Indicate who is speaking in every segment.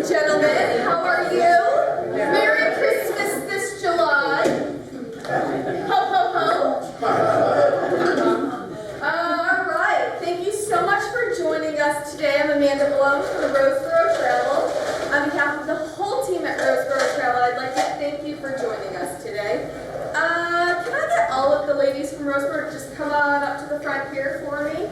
Speaker 1: and gentlemen. How are you? Merry Christmas this July. Ho, ho, ho. All right. Thank you so much for joining us today. I'm Amanda Malone from the Roseborough Travel. On behalf of the whole team at Roseborough Travel, I'd like to thank you for joining us today. Can I get all of the ladies from Roseborough to just come on up to the front here for me?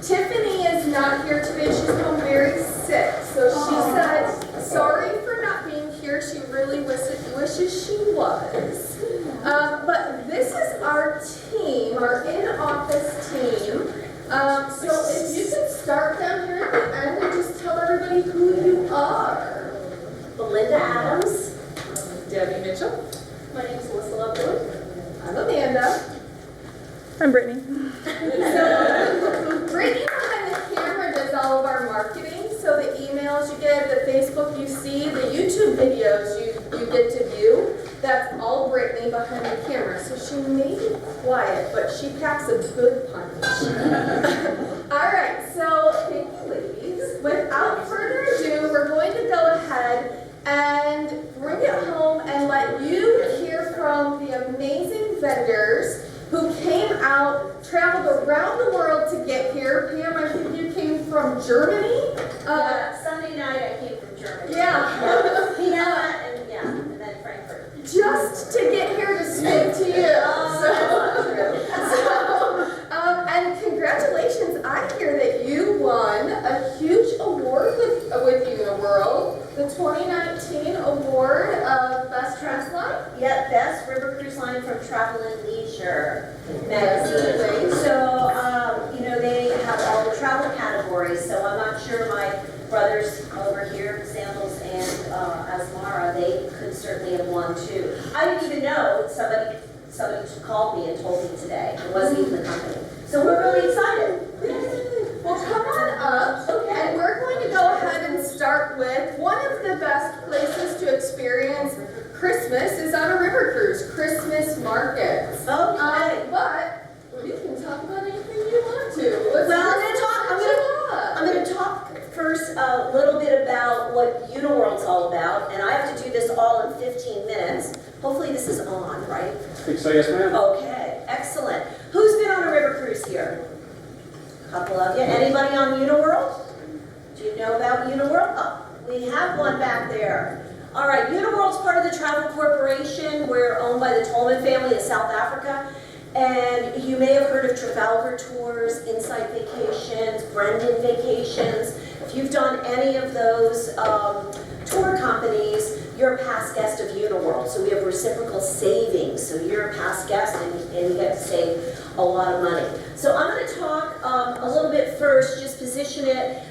Speaker 1: Tiffany is not here today. She's home very sick. So she said, sorry for not being here. She really wishes she was. But this is our team, our in-office team. So if you could start down here at the end and just tell everybody who you are.
Speaker 2: Belinda Adams.
Speaker 1: Debbie Mitchell.
Speaker 2: My name is Alyssa Lovewood.
Speaker 1: I'm Amanda.
Speaker 3: I'm Brittany.
Speaker 1: So, Brittany behind the camera does all of our marketing. So the emails you get, the Facebook you see, the YouTube videos you get to view, that's all Brittany behind the camera. So she may be quiet, but she packs a good punch. All right, so thank you, ladies. Without further ado, we're going to go ahead and bring it home and let you hear from the amazing vendors who came out, traveled around the world to get here. Pam, I think you came from Germany?
Speaker 2: Sunday night I came from Germany.
Speaker 1: Yeah.
Speaker 2: and then Frankfurt.
Speaker 1: Just to get here to speak to you. And congratulations, I hear that you won a huge award with Uniworld, the 2019 award of Best Cruise Line.
Speaker 2: Yeah, Best River Cruise Line from Travel and Leisure magazine. So, they have all the travel categories, so I'm not sure my brothers over here, Sandals and Azamara, they could certainly have won too. I didn't even know somebody called me and told me today. It wasn't even the company. So we're really excited.
Speaker 1: Well, come on up, and we're going to go ahead and start with one of the best places to experience Christmas is on a river cruise, Christmas markets.
Speaker 2: Okay.
Speaker 1: But you can talk about anything you want to.
Speaker 2: I'm going to talk first a little bit about what Uniworld's all about, and I have to do this all in 15 minutes. Hopefully this is on, right?
Speaker 4: I think so, yes ma'am.
Speaker 2: Okay, excellent. Who's been on a river cruise here? A couple of you. Anybody on Uniworld? Do you know about Uniworld? Oh, we have one back there. All right, Uniworld's part of the Travel Corporation. We're owned by the Tolman family in South Africa. And you may have heard of Trafalgar Tours, Insight Vacations, Brendan Vacations. If you've done any of those tour companies, you're a past guest of Uniworld. So we have reciprocal savings. So you're a past guest and you get to save a lot of money. So I'm going to talk a little bit first, just position it.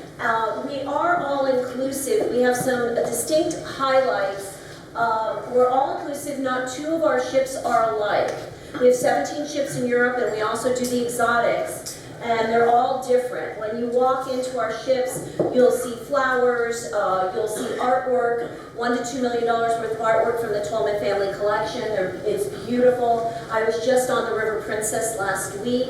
Speaker 2: We are all inclusive. We have some distinct highlights. We're all inclusive. Not two of our ships are alike. We have 17 ships in Europe, and we also do the exotics, and they're all different. When you walk into our ships, you'll see flowers, you'll see artwork, $1 to $2 million worth of artwork from the Tolman family collection. It's beautiful. I was just on the River Princess last week,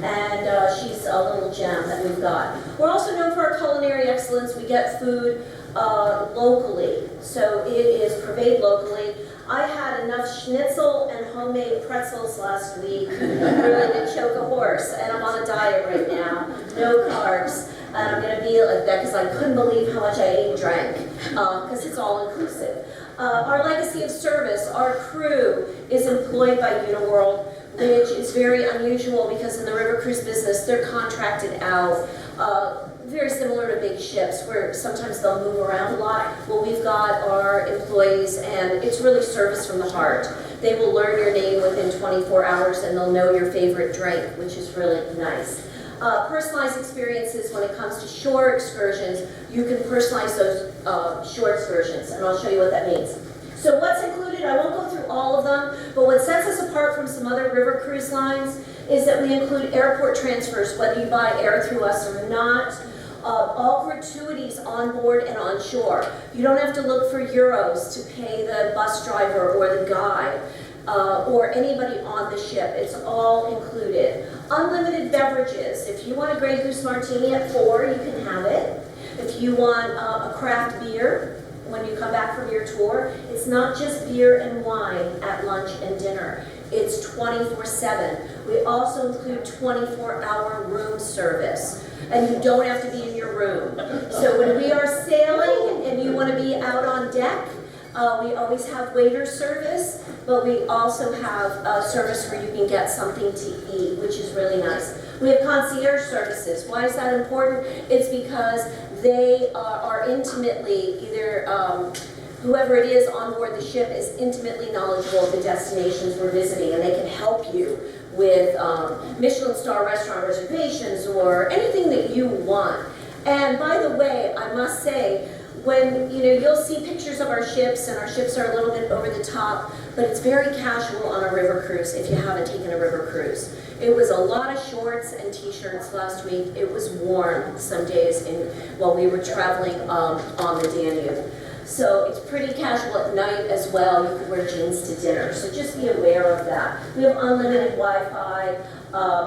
Speaker 2: and she's a little gem that we've got. We're also known for our culinary excellence. We get food locally, so it is purveyed locally. I had enough schnitzel and homemade pretzels last week, really to choke a horse, and I'm on a diet right now, no carbs, and I'm going to be like that because I couldn't believe how much I ate and drank, because it's all inclusive. Our legacy of service, our crew is employed by Uniworld, which is very unusual because in the river cruise business, they're contracted out. Very similar to big ships where sometimes they'll move around a lot. Well, we've got our employees and it's really service from the heart. They will learn your name within 24 hours and they'll know your favorite drink, which is really nice. Personalized experiences when it comes to shore excursions. You can personalize those shore excursions, and I'll show you what that means. So what's included, I won't go through all of them, but what sets us apart from some other river cruise lines is that we include airport transfers, whether you buy air through us or not. All gratuities on board and on shore. You don't have to look for euros to pay the bus driver or the guide or anybody on the ship. It's all included. Unlimited beverages. If you want a Grey Goose martini at 4, you can have it. If you want a craft beer, when you come back from your tour, it's not just beer and wine at lunch and dinner. It's 24/7. We also include 24-hour room service, and you don't have to be in your room. So when we are sailing and you want to be out on deck, we always have waiter service, but we also have a service where you can get something to eat, which is really nice. We have concierge services. Why is that important? It's because they are intimately, either whoever it is on board the ship is intimately knowledgeable of the destinations we're visiting, and they can help you with Michelin star restaurant reservations or anything that you want. And by the way, I must say, when you'll see pictures of our ships, and our ships are a little bit over the top, but it's very casual on a river cruise if you haven't taken a river cruise. It was a lot of shorts and t-shirts last week. It was warm some days while we were traveling on the Danube. So it's pretty casual at night as well. You could wear jeans to dinner, so just be aware of that. We have unlimited Wi-Fi,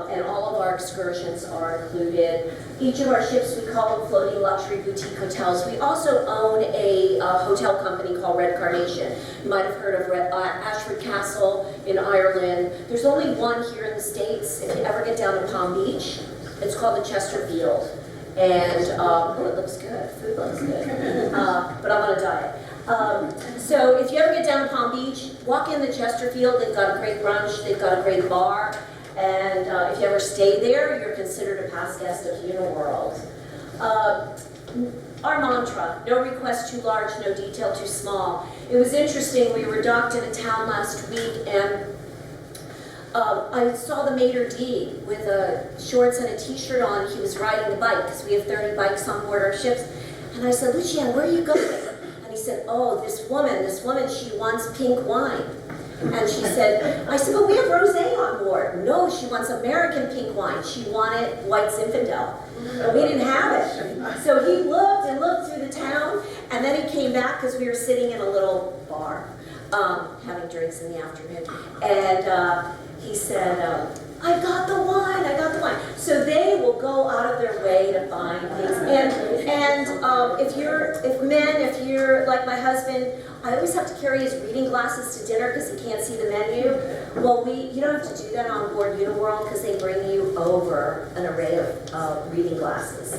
Speaker 2: and all of our excursions are included. Each of our ships, we call them floating luxury boutique hotels. We also own a hotel company called Red Carnation. You might have heard of Ashford Castle in Ireland. There's only one here in the States. If you ever get down to Palm Beach, it's called the Chesterfield. And oh, it looks good. Food looks good. But I'm on a diet. So if you ever get down to Palm Beach, walk in the Chesterfield. They've got a great brunch. They've got a great bar. And if you ever stay there, you're considered a past guest of Uniworld. Our mantra: no request too large, no detail too small. It was interesting. We were docked in a town last week, and I saw the maitre d' with shorts and a t-shirt on. He was riding a bike, because we have 30 bikes on board our ships. And I said, "Lucian, where are you going?" And he said, "Oh, this woman, she wants pink wine." And she said, I said, "But we have rosé on board." "No, she wants American pink wine. She wanted White Zinfandel." But we didn't have it. So he looked and looked through the town, and then he came back, because we were sitting in a little bar, having drinks in the afternoon. And he said, "I got the wine, I got the wine." So they will go out of their way to find things. And if you're like my husband, I always have to carry his reading glasses to dinner because he can't see the menu. Well, you don't have to do that on board Uniworld, because they bring you over an array of reading glasses. So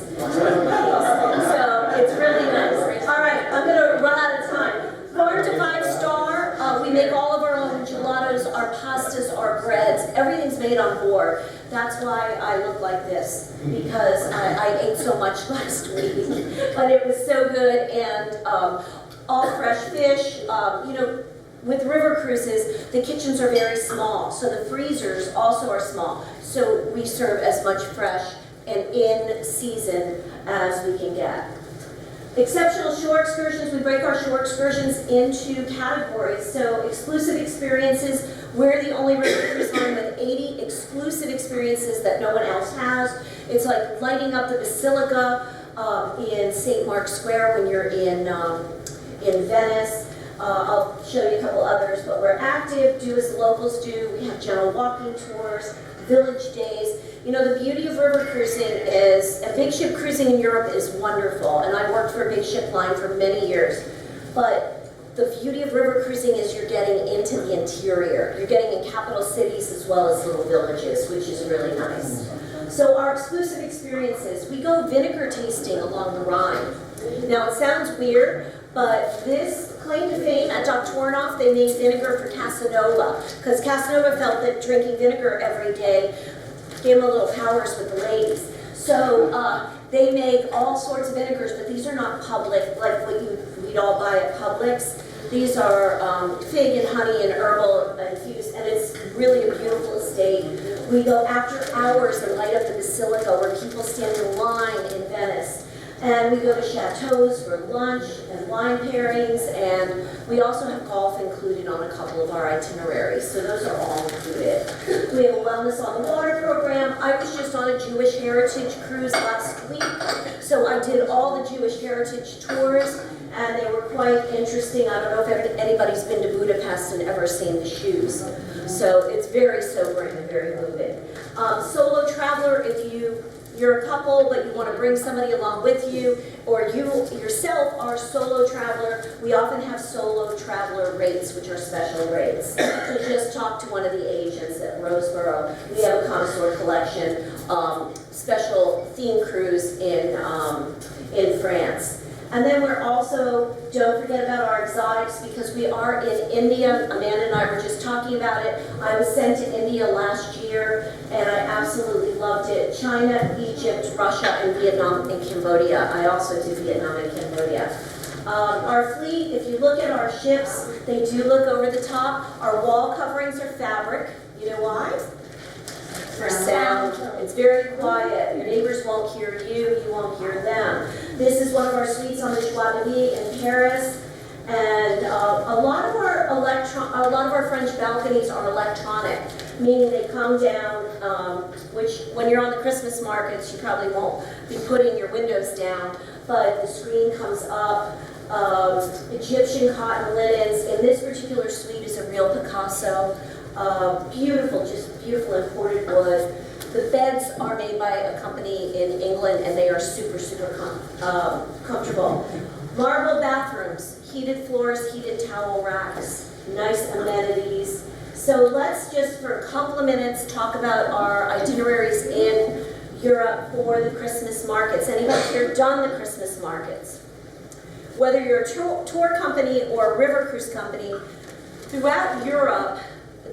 Speaker 2: it's really nice. All right, I'm going to run out of time. 4 to 5 star, we make all of our own gelatos, our pastas, our breads. Everything's made on board. That's why I look like this, because I ate so much last week. But it was so good, and all fresh fish. With river cruises, the kitchens are very small, so the freezers also are small. So we serve as much fresh and in season as we can get. Exceptional shore excursions, we break our shore excursions into categories. So exclusive experiences, we're the only river cruise line with 80 exclusive experiences that no one else has. It's like lighting up the Basilica in St. Mark's Square when you're in Venice. I'll show you a couple others, but we're active, do as the locals do. We have general walking tours, village days. The beauty of river cruising is, and big ship cruising in Europe is wonderful, and I worked for a big ship line for many years, but the beauty of river cruising is you're getting into the interior. You're getting in capital cities as well as little villages, which is really nice. So our exclusive experiences, we go vinegar tasting along the Rhine. Now it sounds weird, but this claim to fame at Doctornoff, they made vinegar for Casanova, because Casanova felt that drinking vinegar every day gave him a little powers with the ladies. So they make all sorts of vinegars, but these are not public, like what we'd all buy at Publix. These are fig and honey and herbal infused, and it's really a beautiful estate. We go after hours and light up the Basilica, where people stand in line in Venice. And we go to chateaus for lunch and wine pairings, and we also have golf included on a couple of our itineraries, so those are all included. We have a Wellness on the Water program. I was just on a Jewish Heritage cruise last week, so I did all the Jewish Heritage tours, and they were quite interesting. I don't know if anybody's been to Budapest and ever seen the shoes. So it's very sobering and very moving. Solo traveler, if you you're a couple but you want to bring somebody along with you, or you yourself are a solo traveler, we often have solo traveler rates, which are special rates. So just talk to one of the agents at Roseborough. We have a connoisseur collection, special theme cruise in France. And then we're also, don't forget about our exotics, because we are in India. Amanda and I were just talking about it. I was sent to India last year, and I absolutely loved it. China, Egypt, Russia, and Vietnam, and Cambodia. I also did Vietnam and Cambodia. Our fleet, if you look at our ships, they do look over the top. Our wall coverings are fabric. You know why? For sound. It's very quiet. Your neighbors won't hear you, you won't hear them. This is one of our suites on the Joie de Vie in Paris, and a lot of our French balconies are electronic, meaning they come down. Which, when you're on the Christmas markets, you probably won't be putting your windows down, but the screen comes up. Egyptian cotton linens. In this particular suite is a real Picasso. Beautiful, just beautiful imported wood. The beds are made by a company in England, and they are super, super comfortable. Marble bathrooms, heated floors, heated towel racks, nice amenities. So let's just, for a couple of minutes, talk about our itineraries in Europe for the Christmas markets. Anybody here done the Christmas markets? Whether you're a tour company or a river cruise company, throughout Europe,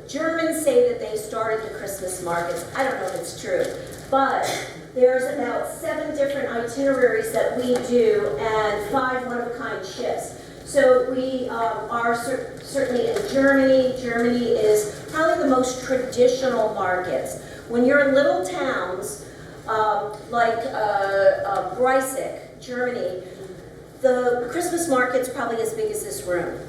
Speaker 2: Germans say that they started the Christmas markets. I don't know if it's true, but there's about 7 different itineraries that we do and 5 one-of-a-kind ships. So we are certainly in Germany. Germany is probably the most traditional markets. When you're in little towns like Breisig, Germany, the Christmas market's probably as big as this room.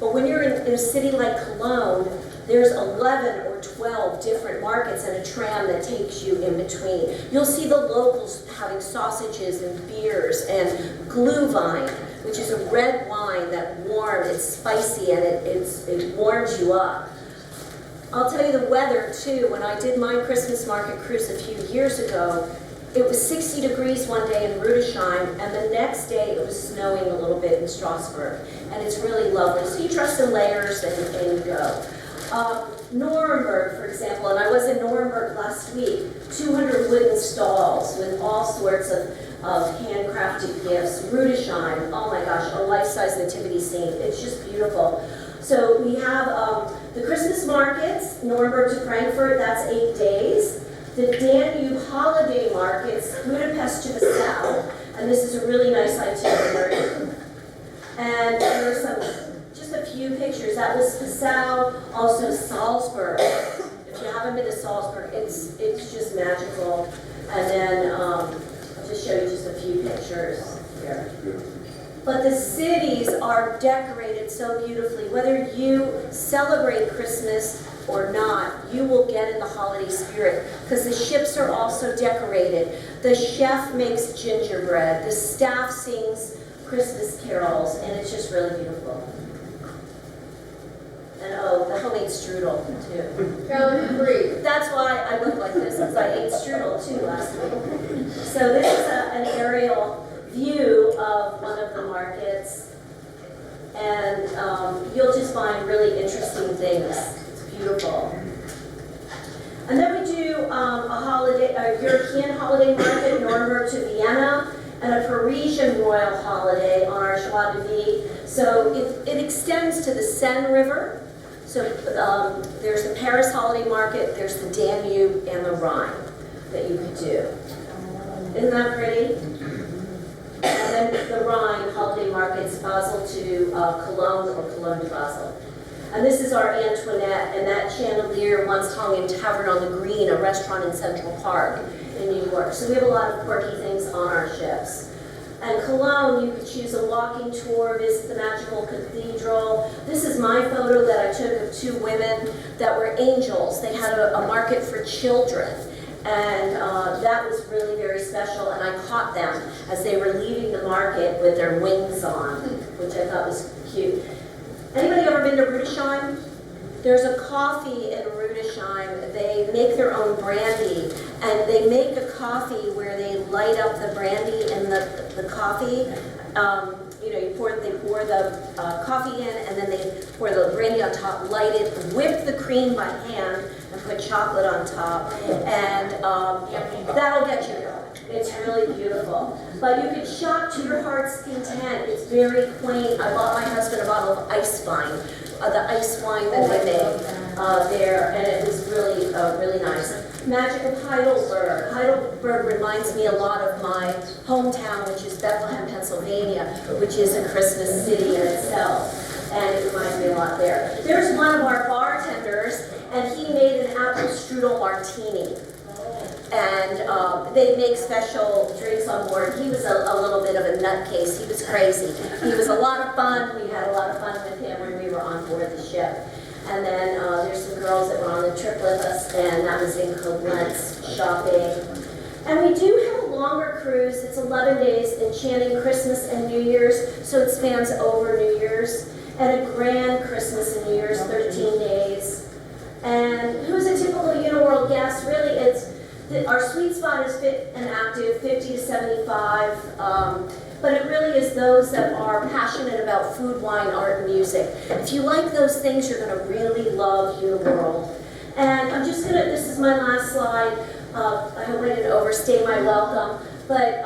Speaker 2: But when you're in a city like Cologne, there's 11 or 12 different markets and a tram that takes you in between. You'll see the locals having sausages and beers and Glühwein, which is a red wine that warms, it's spicy, and it warms you up. I'll tell you the weather too. When I did my Christmas market cruise a few years ago, it was 60 degrees one day in Rudesheim, and the next day it was snowing a little bit in Strasbourg, and it's really lovely. So you dress in layers and you go. Nuremberg, for example, and I was in Nuremberg last week, 200 wooden stalls with all sorts of handcrafted gifts. Rudesheim, oh my gosh, a life-size nativity scene. It's just beautiful. So we have the Christmas markets, Nuremberg to Frankfurt, that's 8 days. The Danube holiday markets, Budapest to the south, and this is a really nice itinerary. And there are just a few pictures. That was Passau, also Salzburg. If you haven't been to Salzburg, it's just magical. And then I'll just show you just a few pictures here. But the cities are decorated so beautifully. Whether you celebrate Christmas or not, you will get in the holiday spirit, because the ships are also decorated. The chef makes gingerbread. The staff sings Christmas carols, and it's just really beautiful. And oh, the homemade strudel too.
Speaker 1: Carolyn, breathe.
Speaker 2: That's why I look like this, because I ate strudel too last week. So this is an aerial view of one of the markets, and you'll just find really interesting things. Beautiful. And then we do a European holiday market, Nuremberg to Vienna, and a Parisian royal holiday on our Joie de Vie. So it extends to the Seine River. So there's the Paris holiday market, there's the Danube and the Rhine that you could do. Isn't that pretty? And then the Rhine holiday markets, Basel to Cologne, or Cologne to Basel. And this is our Antoinette, and that chandelier once hung in Tavern on the Green, a restaurant in Central Park in New York. So we have a lot of quirky things on our ships. And Cologne, you could choose a walking tour, visit the magical cathedral. This is my photo that I took of 2 women that were angels. They had a market for children, and that was really very special, and I caught them as they were leaving the market with their wings on, which I thought was cute. Anybody ever been to Rudesheim? There's a coffee in Rudesheim. They make their own brandy, and they make a coffee where they light up the brandy in the coffee. You know, they pour the coffee in, and then they pour the brandy on top, light it, whip the cream by hand, and put chocolate on top, and that'll get you going. It's really beautiful. But you can shop to your heart's content. It's very quaint. I bought my husband a bottle of ice wine, the ice wine that they make there, and it was really, really nice. Magic of Heidelberg. Heidelberg reminds me a lot of my hometown, which is Bethlehem, Pennsylvania, which is a Christmas city in itself, and it reminds me a lot there. There's one of our bartenders, and he made an apple strudel martini. And they make special drinks on board. He was a little bit of a nutcase. He was crazy. He was a lot of fun. We had a lot of fun with him when we were on board the ship. And then there's some girls that were on the trip with us, and that was in Koblenz shopping. And we do have a longer cruise. It's 11 days, enchanting Christmas and New Year's, so it spans over New Year's. And a grand Christmas and New Year's, 13 days. And who's a typical Uniworld guest? Really, our sweet spot is fit and active, 50 to 75, but it really is those that are passionate about food, wine, art, and music. If you like those things, you're going to really love Uniworld. And I'm just going to, this is my last slide. I hope I didn't overstay my welcome, but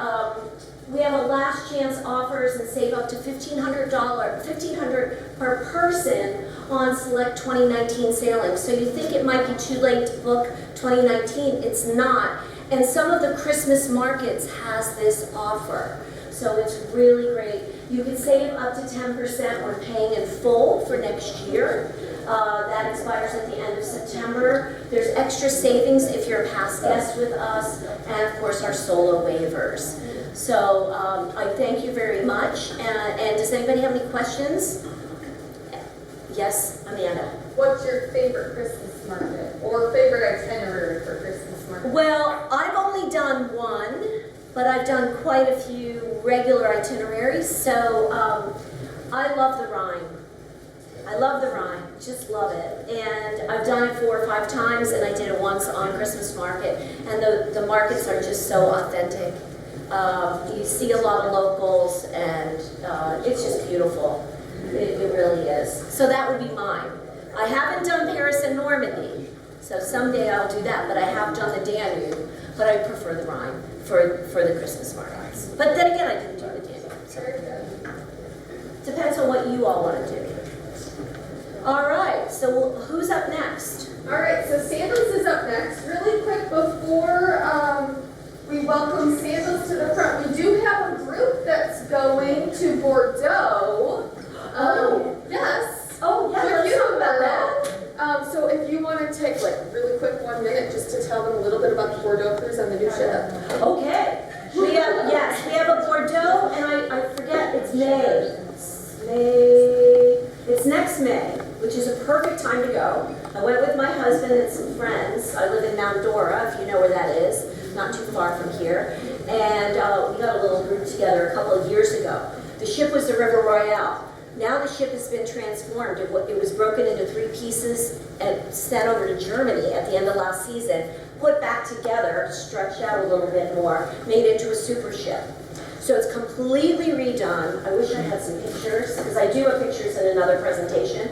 Speaker 2: we have a last chance offers and save up to $1,500 per person on select 2019 sailings. So you think it might be too late to book 2019, it's not. And some of the Christmas markets has this offer. So it's really great. You can save up to 10% when paying in full for next year. That expires at the end of September. There's extra savings if you're a past guest with us, and of course our solo waivers. So I thank you very much. And does anybody have any questions? Yes, Amanda.
Speaker 1: What's your favorite Christmas market or favorite itinerary for Christmas market?
Speaker 2: Well, I've only done one, but I've done quite a few regular itineraries. So I love the Rhine. I love the Rhine, just love it. And I've done it 4 or 5 times, and I did it once on Christmas market. And the markets are just so authentic. You see a lot of locals, and it's just beautiful. It really is. So that would be mine. I haven't done Paris and Normandy, so someday I'll do that, but I have done the Danube, but I prefer the Rhine for the Christmas markets. But then again, I didn't do the Danube. So depends on what you all want to do. All right, so who's up next?
Speaker 1: All right, so Sandals is up next. Really quick before we welcome Sandals to the front, we do have a group that's going to Bordeaux. Yes.
Speaker 2: Oh, yeah, let's talk about that.
Speaker 1: So if you want to take like really quick 1 minute just to tell them a little bit about the Bordeaux cruise on the new ship.
Speaker 2: Okay. We have a Bordeaux, and I forget, it's May. It's next May, which is a perfect time to go. I went with my husband and some friends. I live in Mount Dora, if you know where that is, not too far from here. And we got a little group together a couple of years ago. The ship was the River Royale. Now the ship has been transformed. It was broken into 3 pieces and sent over to Germany at the end of last season, put back together, stretched out a little bit more, made into a super ship. So it's completely redone. I wish I had some pictures, because I do have pictures in another presentation.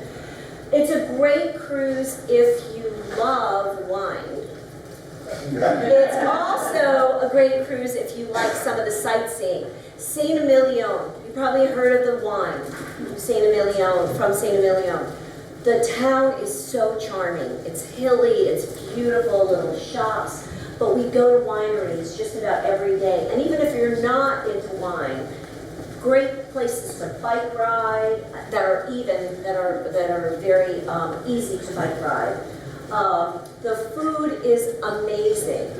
Speaker 2: It's a great cruise if you love wine. It's also a great cruise if you like some of the sightseeing. Saint-Emilion, you probably heard of the wine, Saint-Emilion, from Saint-Emilion. The town is so charming. It's hilly, it's beautiful, little shops, but we go to wineries just about every day. And even if you're not into wine, great places to bike ride that are very easy to bike ride. The food is amazing.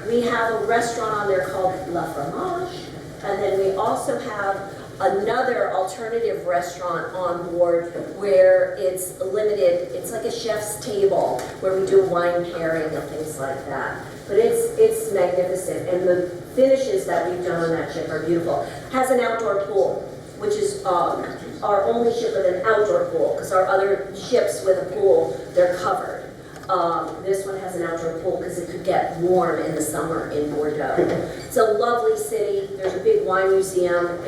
Speaker 2: We have a restaurant on there called La Fromage, and then we also have another alternative restaurant on board where it's limited. It's like a chef's table where we do wine pairing and things like that. But it's magnificent, and the finishes that we've done on that ship are beautiful. It has an outdoor pool, which is our only ship with an outdoor pool, because our other ships with a pool, they're covered. This one has an outdoor pool because it could get warm in the summer in Bordeaux. It's a lovely city. There's a big wine museum.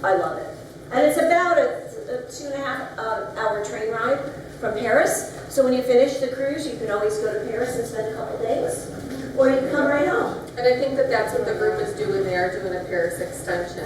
Speaker 2: I love it. And it's about a 2.5 hour train ride from Paris. So when you finish the cruise, you can always go to Paris and spend a couple days. Or you can come right home.
Speaker 1: And I think that that's what the group is doing. They are doing a Paris extension.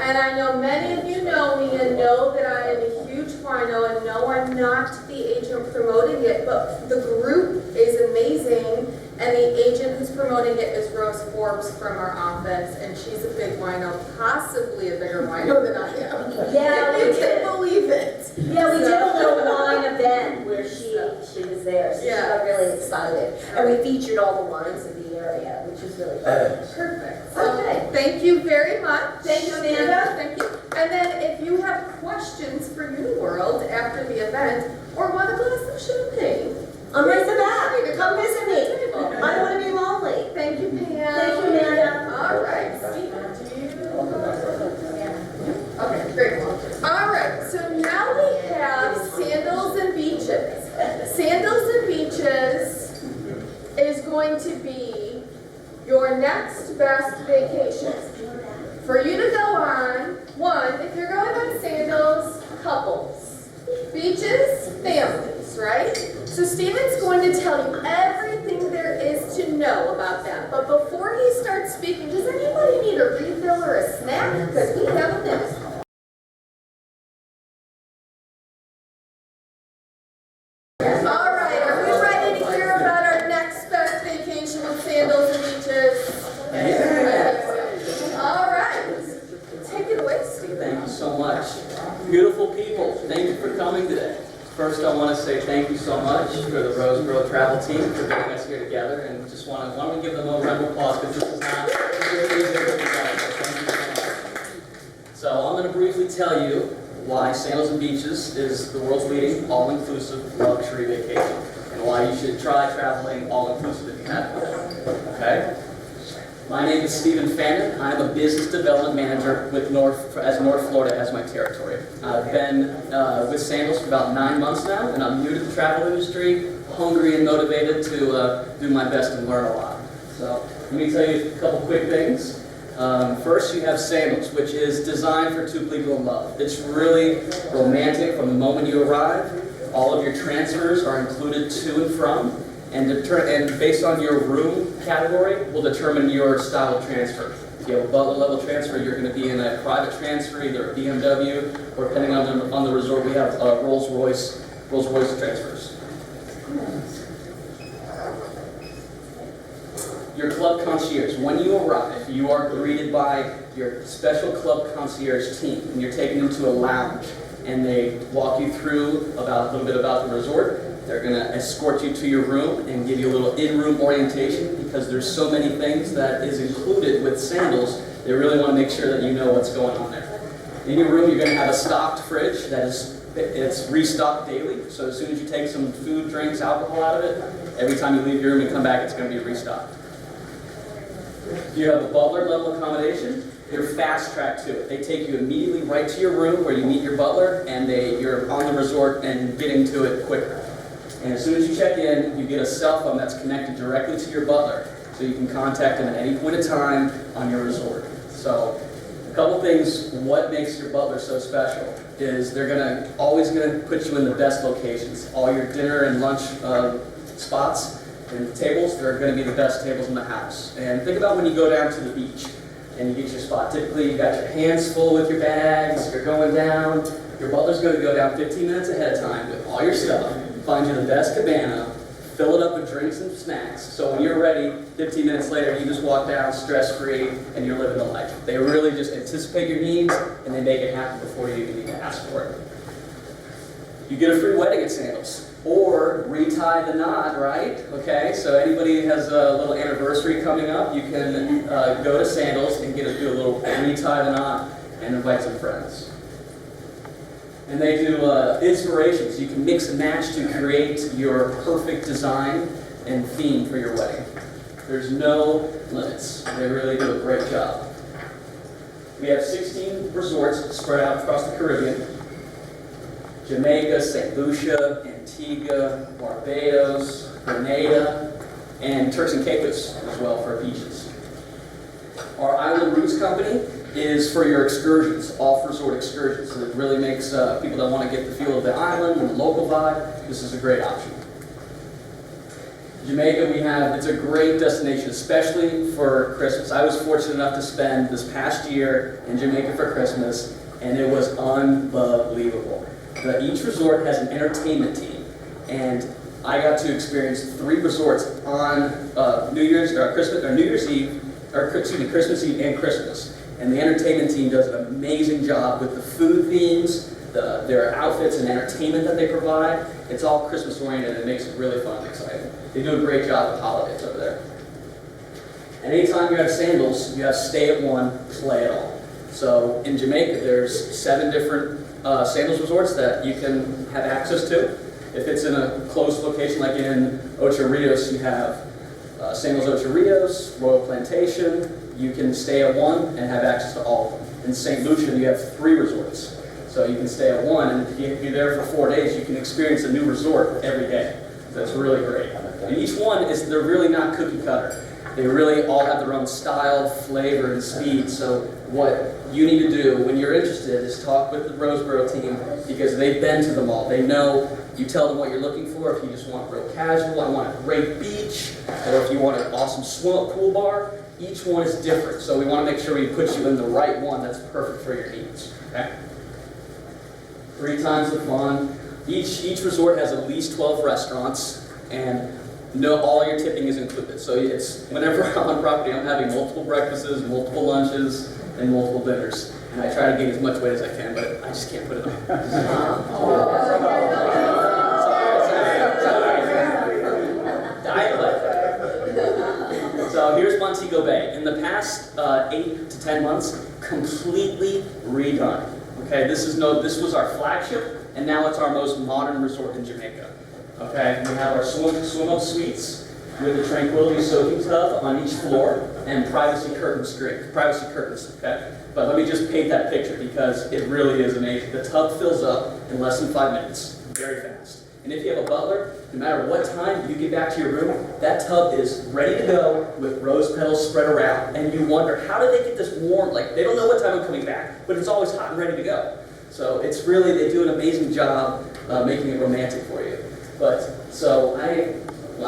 Speaker 1: And I know many of you know me and know that I am a huge wino, and no, I'm not the agent promoting it, but the group is amazing, and the agent who's promoting it is Rose Forbes from our office, and she's a big wino, possibly a bigger wino than I am.
Speaker 2: Yeah,
Speaker 1: if you can believe it.
Speaker 2: Yeah, we did a little wine event where she was there, so she got really excited. And we featured all the wines of the area, which is really fun.
Speaker 1: Perfect. So,
Speaker 2: Okay.
Speaker 1: thank you very much.
Speaker 2: Thank you, Amanda.
Speaker 1: Thank you. And then if you have questions for Uniworld after the event, or want a glass of champagne,
Speaker 2: I'm right to that. Come visit me. I don't want to be lonely.
Speaker 1: Thank you, Pam.
Speaker 2: Thank you, Amanda.
Speaker 1: All right. Okay, great. All right, so now we have Sandals and Beaches. Sandals and Beaches is going to be your next best vacation. For you to go on, one, if you're going on Sandals, couples. Beaches, families, right? So Steven's going to tell you everything there is to know about that. But before he starts speaking, does anybody need a refill or a snack? Because we have this. All right, are we ready to hear about our next best vacation with Sandals and Beaches? All right, take it away, Steven.
Speaker 4: Thank you so much. Beautiful people, thank you for coming today. First, I want to say thank you so much for the Roseborough travel team for getting us here together, and just why don't we give them a round of applause, because this is not very easy for you guys, so thank you so much. So I'm going to briefly tell you why Sandals and Beaches is the world's leading all-inclusive luxury vacation, and why you should try traveling all-inclusive if you haven't. Okay? My name is Stephen Fannon. I'm a business development manager with North Florida as my territory. I've been with Sandals for about 9 months now, and I'm new to the travel industry, hungry and motivated to do my best and learn a lot. So let me tell you a couple quick things. First, you have Sandals, which is designed for two people in love. It's really romantic from the moment you arrive. All of your transfers are included to and from. And based on your room category will determine your style of transfer. If you have a butler level transfer, you're going to be in a private transfer, either a BMW, or depending on the resort, we have Rolls Royce transfers. Your club concierge. When you arrive, you are greeted by your special club concierge team, and you're taken into a lounge, and they walk you through a little bit about the resort. They're going to escort you to your room and give you a little in-room orientation, because there's so many things that is included with Sandals. They really want to make sure that you know what's going on there. In your room, you're going to have a stocked fridge it's restocked daily. So as soon as you take some food, drinks, alcohol out of it, every time you leave your room and come back, it's going to be restocked. You have a butler level accommodation. You're fast tracked to it. They take you immediately right to your room where you meet your butler, and you're on the resort and getting to it quicker. And as soon as you check in, you get a cell phone that's connected directly to your butler, so you can contact him at any point in time on your resort. So, a couple things, what makes your butler so special is they're always going to put you in the best locations. All your dinner and lunch spots and tables, they're going to be the best tables in the house. And think about when you go down to the beach and you get your spot. Typically, you got your hands full with your bags, you're going down. Your butler's going to go down 15 minutes ahead of time with all your stuff, find you the best cabana, fill it up with drinks and snacks. So when you're ready, 15 minutes later, you just walk down stress-free and you're living the life. They really just anticipate your needs and they make it happen before you even need to ask for it. You get a free wedding at Sandals, or retie the knot, right? Okay, so anybody who has a little anniversary coming up, you can go to Sandals and do a little retie the knot and invite some friends. And they do inspirations. You can mix and match to create your perfect design and theme for your wedding. There's no limits. They really do a great job. We have 16 resorts spread out across the Caribbean. Jamaica, St. Lucia, Antigua, Barbados, Grenada, and Turks and Caicos as well for beaches. Our Island Routes company is for your excursions, off-resort excursions. So it really makes people that want to get the feel of the island and the local vibe, this is a great option. Jamaica, it's a great destination, especially for Christmas. I was fortunate enough to spend this past year in Jamaica for Christmas, and it was unbelievable. Each resort has an entertainment team, and I got to experience 3 resorts on Christmas Eve and Christmas. And the entertainment team does an amazing job with the food themes, their outfits and entertainment that they provide. It's all Christmas oriented and it makes it really fun and exciting. They do a great job with holidays over there. And anytime you're at Sandals, you have stay at one, play at all. So in Jamaica, there's 7 different Sandals resorts that you can have access to. If it's in a closed location like in Ocho Rios, you have Sandals Ocho Rios, Royal Plantation. You can stay at one and have access to all of them. In St. Lucia, you have 3 resorts. So you can stay at one, and if you're there for 4 days, you can experience a new resort every day. That's really great. And each one they're really not cookie cutter. They really all have their own style, flavor, and speed. So what you need to do when you're interested is talk with the Roseborough team because they've been to them all. They know, you tell them what you're looking for. If you just want real casual, I want a great beach, or if you want an awesome pool bar, each one is different. So we want to make sure we put you in the right one that's perfect for your needs. Okay? 3 times the fun. Each resort has at least 12 restaurants, and all your tipping is included. So it's whenever I'm on property, I'm having multiple breakfasts, multiple lunches, and multiple dinners. And I try to gain as much weight as I can, but I just can't put it on. Diet life. So here's Montego Bay. In the past 8 to 10 months, completely redone. Okay, this was our flagship, and now it's our most modern resort in Jamaica. Okay, we have our swim-up suites with a tranquility soaking tub on each floor and privacy curtains. Okay, but let me just paint that picture because it really is amazing. The tub fills up in less than 5 minutes, very fast. And if you have a butler, no matter what time you get back to your room, that tub is ready to go with rose petals spread around. And you wonder, how did they get this warm? Like, they don't know what time I'm coming back, but it's always hot and ready to go. So it's really, they do an amazing job making it romantic for you. So I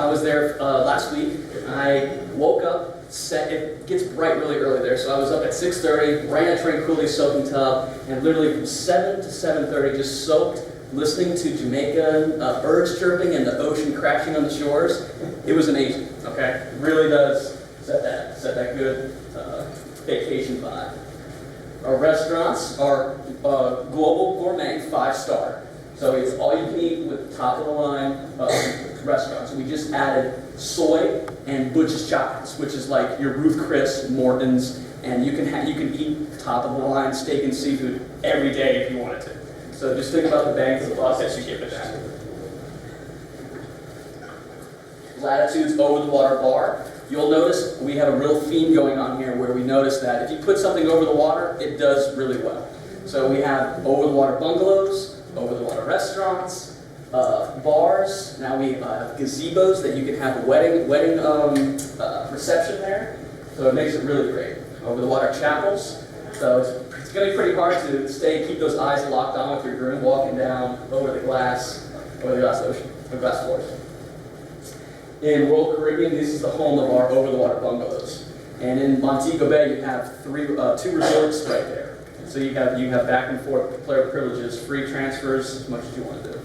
Speaker 4: was there last week. I woke up, it gets bright really early there, so I was up at 6:30, ran a tranquility soaking tub, and literally from 7 to 7:30 just soaked, listening to Jamaican birds chirping and the ocean crashing on the shores. It was amazing, okay? It really does set that good vacation vibe. Our restaurants are global gourmet 5-star. So it's all you can eat with top-of-the-line restaurants. We just added soy and Butch's Chocolates, which is like your Ruth Chris, Morton's, and you can eat top-of-the-line steak and seafood every day if you wanted to. So just think about the bang for the buck that you get with that. Latitude's over-the-water bar. You'll notice we have a real theme going on here where we notice that if you put something over the water, it does really well. So we have over-the-water bungalows, over-the-water restaurants, bars. Now we have gazebos that you can have a wedding reception there. So it makes it really great. Over-the-water chapels. So it's going to be pretty hard to keep those eyes locked on with your groom walking down over the glass ocean, the glass floors. In Royal Caribbean, this is the home of our over-the-water bungalows. And in Montego Bay, you have 2 resorts right there. So you have back and forth player privileges, free transfers, as much as you want to do.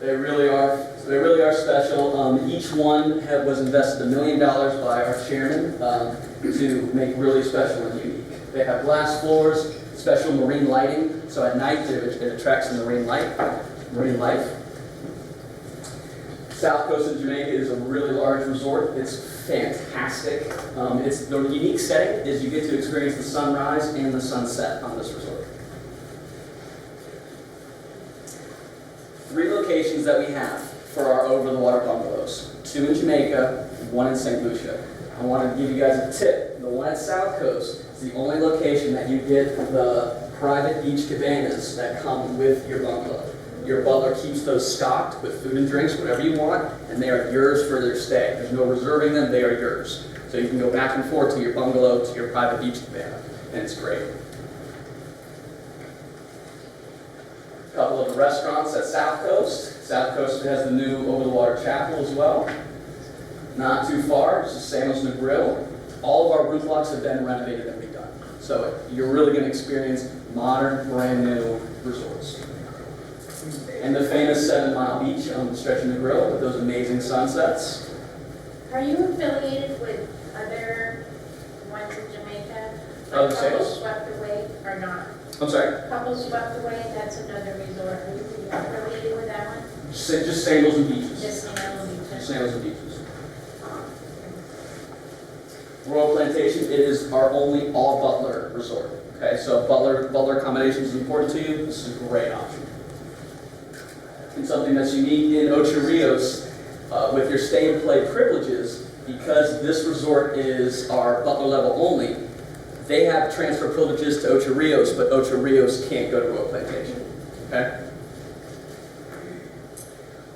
Speaker 4: They really are special. Each one was invested $1 million by our chairman to make really special and unique. They have glass floors, special marine lighting, so at night it attracts the marine life. South coast of Jamaica is a really large resort. It's fantastic. The unique setting is you get to experience the sunrise and the sunset on this resort. 3 locations that we have for our over-the-water bungalows. 2 in Jamaica, 1 in St. Lucia. I want to give you guys a tip. The one at South Coast is the only location that you get the private beach cabanas that come with your bungalow. your butler keeps those stocked with food and drinks, whatever you want, and they are yours for their stay. There's no reserving them, they are yours. So you can go back and forth to your bungalow, to your private beach cabana, and it's great. A couple of the restaurants at South Coast. South Coast has the new over-the-water chapel as well. Not too far, it's just Sandals Grill. All of our roof blocks have been renovated and redone. So you're really going to experience modern, brand new resorts. And the famous 7 Mile Beach on the stretch of the grill with those amazing sunsets.
Speaker 5: Are you affiliated with other ones in Jamaica?
Speaker 4: Other
Speaker 5: Like
Speaker 4: sales?
Speaker 5: Couples Swept Away or not?
Speaker 4: I'm sorry?
Speaker 5: Couples Swept Away, that's another resort. Are you affiliated with that one?
Speaker 4: Just Sandals and Beaches.
Speaker 5: Just Sandals Beaches.
Speaker 4: Sandals and Beaches. Royal Plantation, it is our only all butler resort. Okay, so butler accommodations is important to you. This is a great option. And something that's unique in Ocho Rios with your stay and play privileges, because this resort is our butler level only, they have transfer privileges to Ocho Rios, but Ocho Rios can't go to Royal Plantation. Okay?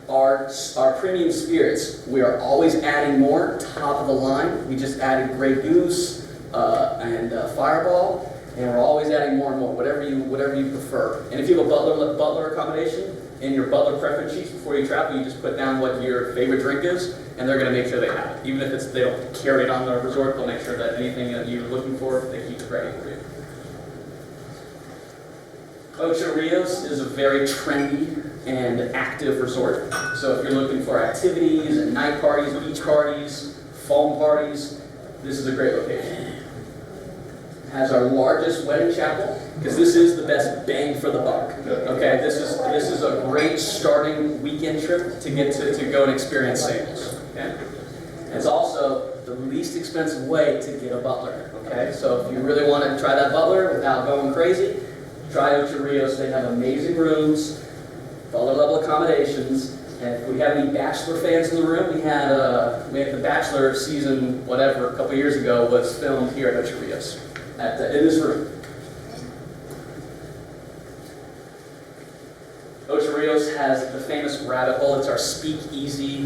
Speaker 4: Our premium spirits, we are always adding more, top of the line. We just added Grey Goose and Fireball, and we're always adding more and more, whatever you prefer. And if you have a butler accommodation in your butler preference sheets before you travel, you just put down what your favorite drink is, and they're going to make sure they have it. Even if they don't carry it on the resort, they'll make sure that anything that you're looking for, they keep it ready for you. Ocho Rios is a very trendy and active resort. So if you're looking for activities and night parties, beach parties, foam parties, this is a great location. It has our largest wedding chapel, because this is the best bang for the buck. Okay, this is a great starting weekend trip to get to go and experience Sandals. Okay? It's also the least expensive way to get a butler. Okay, so if you really want to try that butler without going crazy, try Ocho Rios. They have amazing rooms, butler level accommodations, and if we have any Bachelor fans in the room, we had The Bachelor season whatever a couple years ago was filmed here at Ocho Rios in this room. Ocho Rios has the famous rabbit hole. It's our speakeasy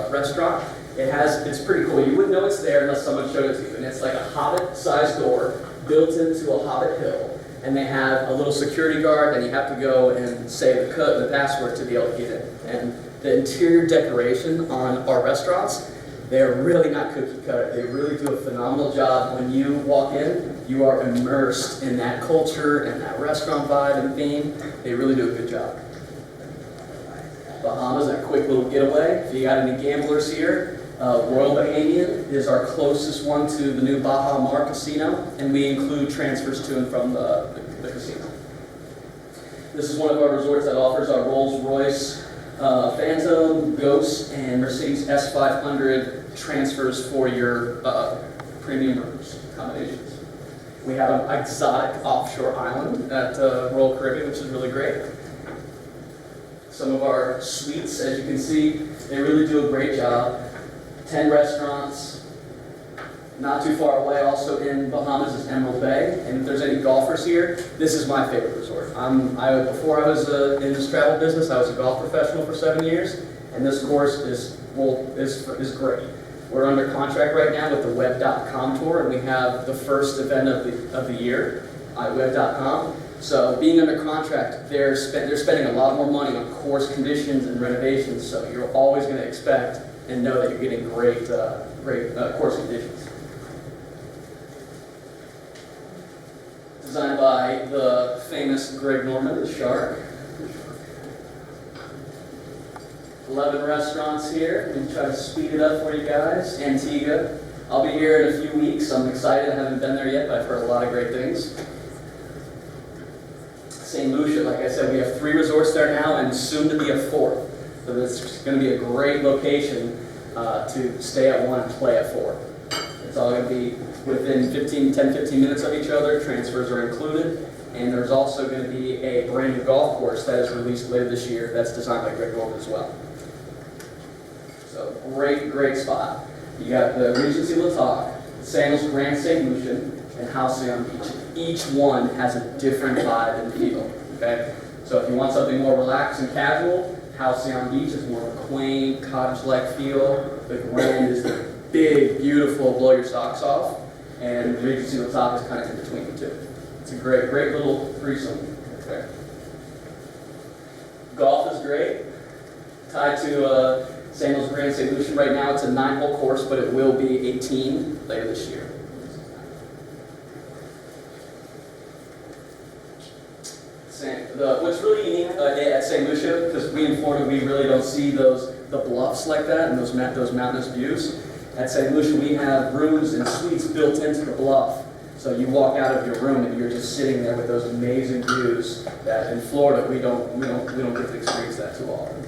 Speaker 4: restaurant. It's pretty cool. You wouldn't know it's there unless someone showed it to you. And it's like a Hobbit-sized door built into a Hobbit hill. And they have a little security guard, and you have to go and say the code, the password to be able to get in. And the interior decoration on our restaurants, they're really not cookie cutter. They really do a phenomenal job. When you walk in, you are immersed in that culture and that restaurant vibe and theme. They really do a good job. Bahamas, a quick little getaway. If you got any gamblers here, Royal Bahamian is our closest one to the new Baha Mar Casino, and we include transfers to and from the casino. This is one of our resorts that offers our Rolls-Royce Phantom, Ghost, and Mercedes S500 transfers for your premium rooms, accommodations. We have an exotic offshore island at Royal Caribbean, which is really great. Some of our suites, as you can see, they really do a great job. 10 restaurants, not too far away. Also in Bahamas is Emerald Bay. And if there's any golfers here, this is my favorite resort. Before I was in this travel business, I was a golf professional for 7 years, and this course is great. We're under contract right now with the Web.com tour, and we have the first event of the year at Web.com. So being under contract, they're spending a lot more money on course conditions and renovations. So you're always going to expect and know that you're getting great course conditions. Designed by the famous Greg Norman, the shark. 11 restaurants here. We try to speed it up for you guys. Antigua. I'll be here in a few weeks. I'm excited. I haven't been there yet, but I've heard a lot of great things. St. Lucia, like I said, we have 3 resorts there now and soon to be a 4th. So it's going to be a great location to stay at 1 and play at 4. It's all going to be within 10-15 minutes of each other. Transfers are included. And there's also going to be a brand new golf course that is released later this year that's designed by Greg Norman as well. So great spot. You got the Regency La Toc, Sandals Grand St. Lucian, and Halcyon Beach. Each one has a different vibe and feel. Okay? So if you want something more relaxed and casual, Halcyon Beach is more of a quaint, cottage-like feel. The ground is the big, beautiful, blow your socks off, and Regency on top is kind of in between the two. It's a great, great little threesome right there. Golf is great. Tied to Sandals Grand St. Lucia right now, it's a 9-hole course, but it will be 18 later this year. What's really unique at St. Lucia, because we in Florida, we really don't see the bluffs like that and those mountainous views. At St. Lucia, we have rooms and suites built into the bluff. So you walk out of your room and you're just sitting there with those amazing views that in Florida we don't get to experience that too often.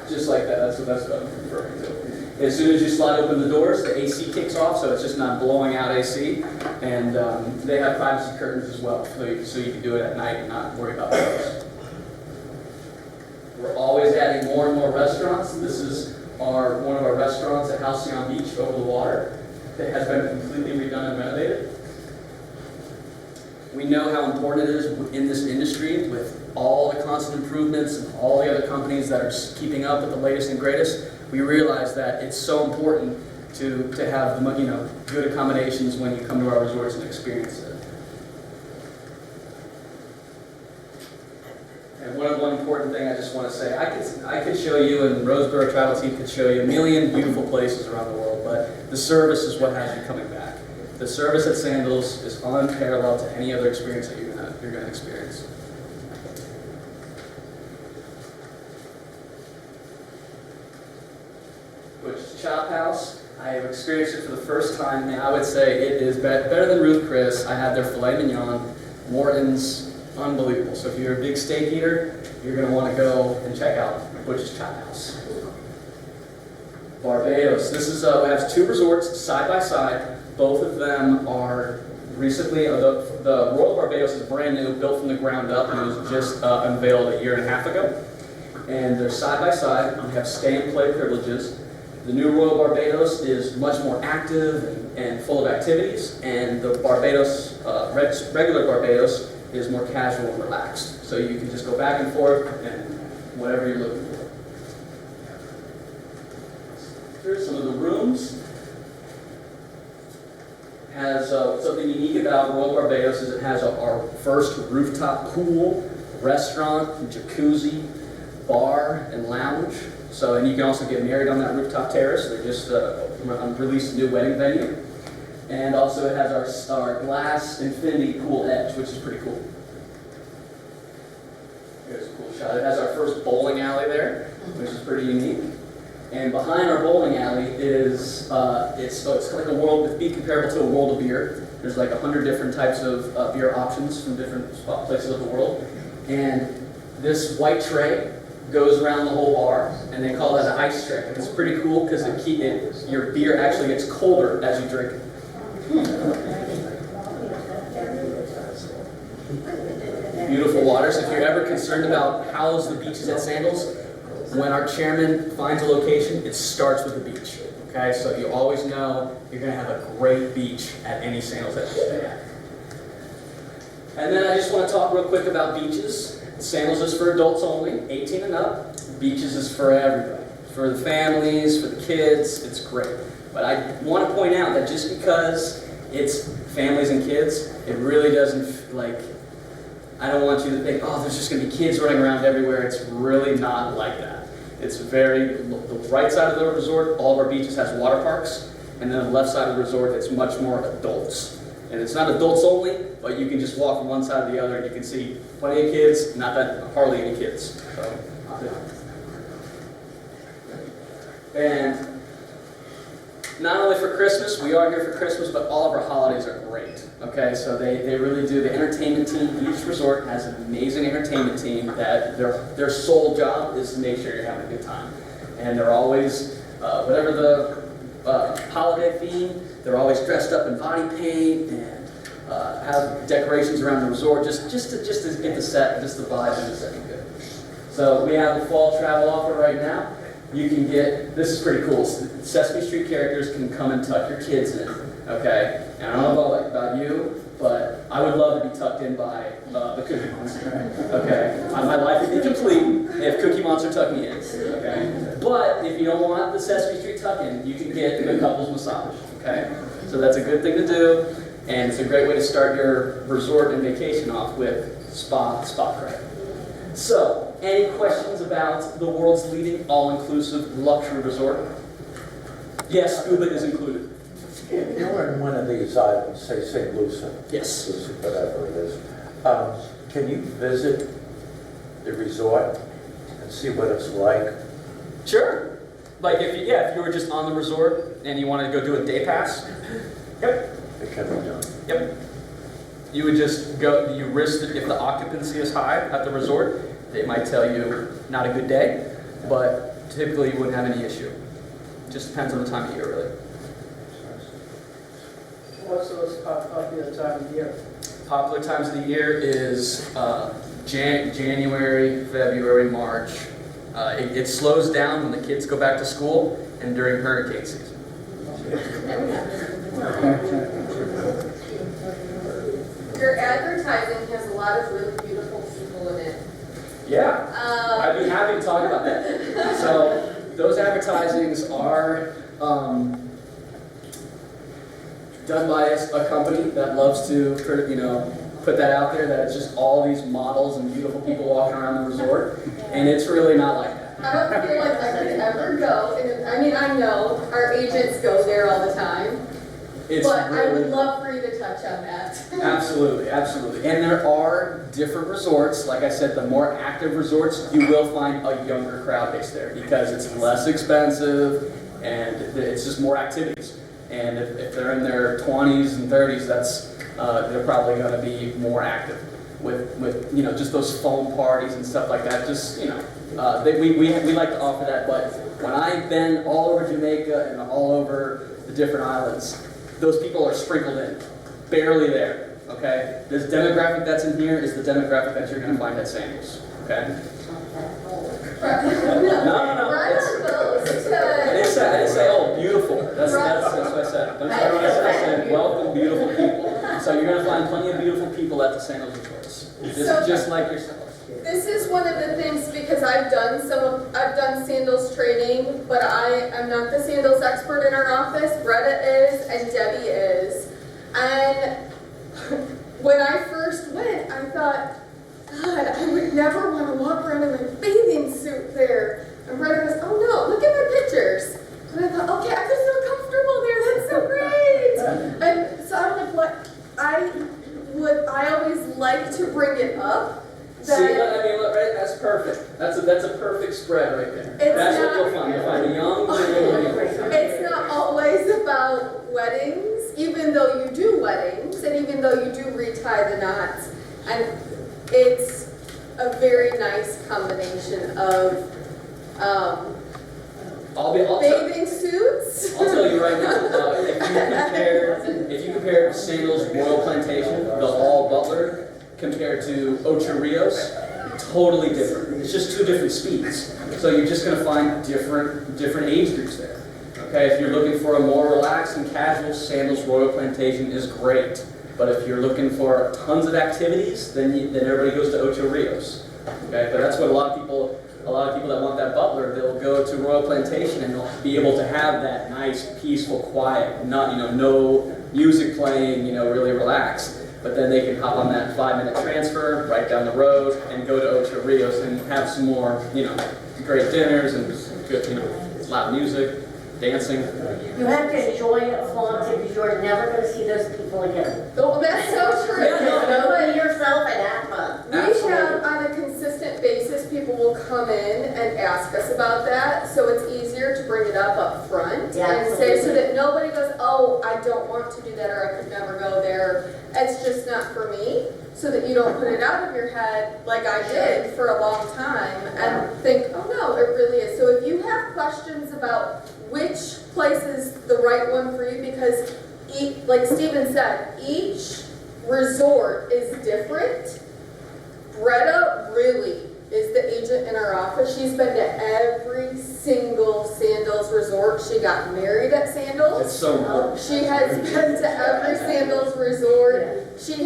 Speaker 4: Just like that, that's what I'm referring to. As soon as you slide open the doors, the AC kicks off, so it's just not blowing out AC. And they have privacy curtains as well, so you can do it at night and not worry about those. We're always adding more and more restaurants. This is one of our restaurants at Halcyon Beach over the water that has been completely redone and renovated. We know how important it is in this industry with all the constant improvements and all the other companies that are keeping up with the latest and greatest. We realize that it's so important to have good accommodations when you come to our resorts and experience it. And one important thing I just want to say, I could show you, and the Roseborough travel team could show you a million beautiful places around the world, but the service is what has you coming back. The service at Sandals is unparalleled to any other experience that you're going to experience. Which Chop House, I have experienced it for the first time, and I would say it is better than Ruth Chris. I had their filet mignon, Morton's, unbelievable. So if you're a big steak eater, you're going to want to go and check out Butch's Chop House. Barbados. This is has 2 resorts side by side. Both of them are recently, the Royal Barbados is brand new, built from the ground up, and was just unveiled a year and a half ago. And they're side by side. We have stay and play privileges. The new Royal Barbados is much more active and full of activities, and the Barbados, regular Barbados, is more casual and relaxed. So you can just go back and forth and whatever you're looking for. Here's some of the rooms. Has something unique about Royal Barbados is it has our first rooftop pool, restaurant, jacuzzi, bar, and lounge. So, and you can also get married on that rooftop terrace. They just released a new wedding venue. And also it has our glass infinity pool edge, which is pretty cool. Here's a cool shot. It has our first bowling alley there, which is pretty unique. And behind our bowling alley is, it's like a world, it'd be comparable to a world of beer. There's like 100 different types of beer options from different places of the world. And this white tray goes around the whole bar, and they call that an ice tray. And it's pretty cool because your beer actually gets colder as you drink it. Beautiful waters. If you're ever concerned about how's the beaches at Sandals, when our chairman finds a location, it starts with the beach. Okay, so you always know you're going to have a great beach at any Sandals that you stay at. And then I just want to talk real quick about beaches. Sandals is for adults only, 18 and up. Beaches is for everybody. For the families, for the kids, it's great. But I want to point out that just because it's families and kids, it really doesn't, I don't want you to think, oh, there's just going to be kids running around everywhere. It's really not like that. It's the right side of the resort, all of our beaches has water parks, and then the left side of the resort, it's much more adults. And it's not adults only, but you can just walk from one side to the other and you can see plenty of kids, hardly any kids. So, and not only for Christmas, we are here for Christmas, but all of our holidays are great. Okay, so they really do. The entertainment team, each resort has an amazing entertainment team that their sole job is to make sure you're having a good time. And they're always, whatever the holiday theme, they're always dressed up in body paint and have decorations around the resort just to get the set, just the vibe and the setting good. So we have a fall travel offer right now. You can get, this is pretty cool, Sesame Street characters can come and tuck your kids in, okay? And I don't know about you, but I would love to be tucked in by the Cookie Monster. Okay, my life would be complete if Cookie Monster tucked me in. Okay, but if you don't want the Sesame Street tuck-in, you can get a couples massage. Okay, so that's a good thing to do, and it's a great way to start your resort and vacation off with spa credit. So, any questions about the world's leading all-inclusive luxury resort? Yes, scuba is included.
Speaker 6: If you're in one of these islands, say St. Lucia,
Speaker 4: Yes.
Speaker 6: whatever it is, can you visit the resort and see what it's like?
Speaker 4: Sure. Like if you were just on the resort and you wanted to go do a day pass, yep.
Speaker 6: It can be done.
Speaker 4: Yep. You would just go, you risk it if the occupancy is high at the resort, they might tell you not a good day, but typically you wouldn't have any issue. Just depends on the time of year, really.
Speaker 7: What's the most popular time of year?
Speaker 4: Popular times of the year is January, February, March. It slows down when the kids go back to school and during hurricane season.
Speaker 1: Your advertising has a lot of really beautiful people in it.
Speaker 4: Yeah, I'd be happy to talk about that. So those advertisings are done by a company that loves to, put that out there, that it's just all these models and beautiful people walking around the resort, and it's really not like that.
Speaker 1: I don't feel like I could ever go, and I know our agents go there all the time,
Speaker 4: It's
Speaker 1: but I
Speaker 4: really,
Speaker 1: would love for you to touch on that.
Speaker 4: absolutely, absolutely. And there are different resorts. Like I said, the more active resorts, you will find a younger crowd base there because it's less expensive and it's just more activities. And if they're in their 20s and 30s, they're probably going to be more active with just those foam parties and stuff like that. Just we like to offer that. But when I've been all over Jamaica and all over the different islands, those people are sprinkled in, barely there. Okay, this demographic that's in here is the demographic that you're going to find at Sandals. Okay. No.
Speaker 1: Right on those.
Speaker 4: I didn't say, oh, beautiful. That's what I said. Don't try what I said. I said, welcome, beautiful people. So you're going to find plenty of beautiful people at the Sandals Resorts. Just like yourselves.
Speaker 1: This is one of the things, because I've done Sandals training, but I am not the Sandals expert in our office. Retta is and Debbie is. And when I first went, I thought, God, I would never want to walk around in my bathing suit there. And Retta goes, oh no, look at my pictures. And I thought, okay, I could feel comfortable there. That's so great. And so I'm like, what? I always like to bring it up.
Speaker 4: See, look, right? That's perfect. That's a perfect spread right there. That's what you'll find. You'll find a young,
Speaker 1: it's not always about weddings, even though you do weddings, and even though you do retie the knots. And it's a very nice combination of bathing suits.
Speaker 4: I'll tell you right now, if you compare Sandals Royal Plantation, the all butler, compared to Ocho Rios, totally different. It's just two different speeds. So you're just going to find different age groups there. Okay, if you're looking for a more relaxed and casual, Sandals Royal Plantation is great. But if you're looking for tons of activities, then everybody goes to Ocho Rios. Okay, but that's what a lot of people that want that butler, they'll go to Royal Plantation and they'll be able to have that nice, peaceful, quiet, no music playing, really relaxed. But then they can hop on that 5-minute transfer right down the road and go to Ocho Rios and have some more, great dinners and good, loud music, dancing.
Speaker 8: You have to enjoy it fully because you're never going to see those people again.
Speaker 1: Oh, that's so true.
Speaker 8: Know yourself and have fun.
Speaker 1: We have, on a consistent basis, people will come in and ask us about that, so it's easier to bring it up front
Speaker 8: Yeah,
Speaker 1: and say, so
Speaker 8: absolutely.
Speaker 1: that nobody goes, oh, I don't want to do that, or I could never go there. It's just not for me, so that you don't put it out of your head like I did for a long time and think, oh no, it really is. So if you have questions about which place is the right one for you, because like Stephen said, each resort is different. Bretta really is the agent in our office. She's been to every single Sandals resort. She got married at Sandals.
Speaker 4: It's so important.
Speaker 1: She has been to every Sandals resort. She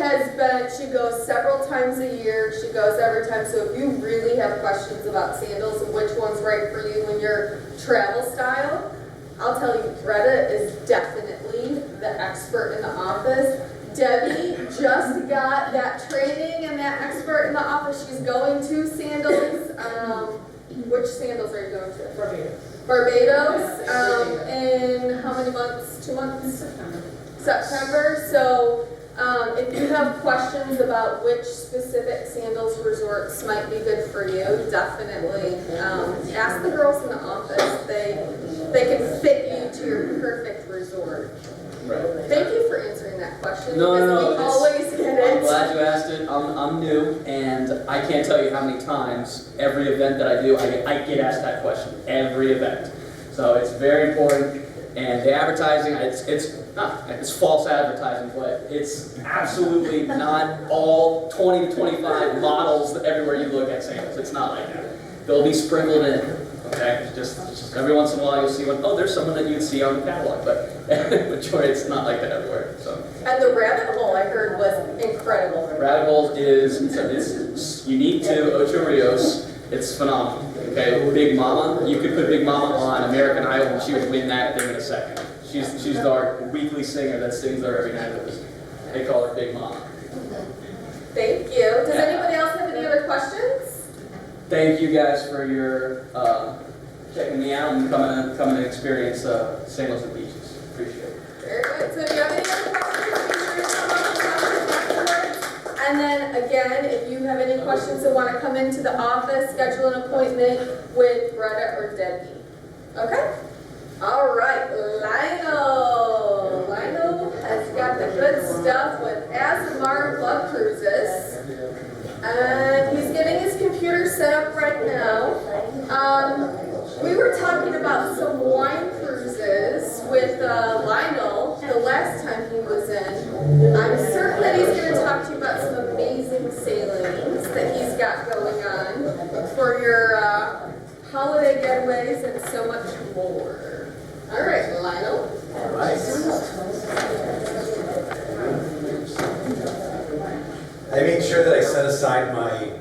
Speaker 1: goes several times a year. She goes every time. So if you really have questions about Sandals and which one's right for you in your travel style, I'll tell you, Greta is definitely the expert in the office. Debbie just got that training and that expert in the office. She's going to Sandals. Which Sandals are you going to? Barbados. In how many months? 2 months? September. So if you have questions about which specific Sandals resorts might be good for you, definitely ask the girls in the office. They can fit you to your perfect resort.
Speaker 4: Right.
Speaker 1: Thank you for answering that question.
Speaker 4: No,
Speaker 1: because we
Speaker 4: it's-
Speaker 1: always get
Speaker 4: I'm
Speaker 1: it.
Speaker 4: glad you asked it. I'm new, and I can't tell you how many times every event that I do, I get asked that question. Every event. So it's very important. And the advertising, it's false advertising, but it's absolutely not all 20 to 25 models everywhere you look at Sandals. It's not like that. They'll be sprinkled in. Okay, just every once in a while you'll see one. Oh, there's someone that you'd see on the catalog, but majority it's not like that everywhere. So
Speaker 1: And the rabbit hole I heard was incredible.
Speaker 4: rabbit hole it's unique to Ocho Rios. It's phenomenal. Okay, Big Mama. You could put Big Mama on American Idol and she would win that thing in a second. She's our weekly singer that sings there every night with us. They call her Big Mama.
Speaker 1: Thank you. Does anybody else have any other questions?
Speaker 4: Thank you guys for your checking me out and coming to experience Sandals and Beaches. Appreciate it.
Speaker 1: Very good. So if you have any other questions, be sure to come up and talk to us afterwards. And then again, if you have any questions and want to come into the office, schedule an appointment with Greta or Debbie. Okay? All right, Lionel. Lionel has got the good stuff with Azamara Club Cruises. And he's getting his computer set up right now. We were talking about some wine cruises with Lionel the last time he was in. I'm certain that he's going to talk to you about some amazing sailings that he's got going on for your holiday getaways and so much more. All right, Lionel.
Speaker 9: All right. I made sure that I set aside my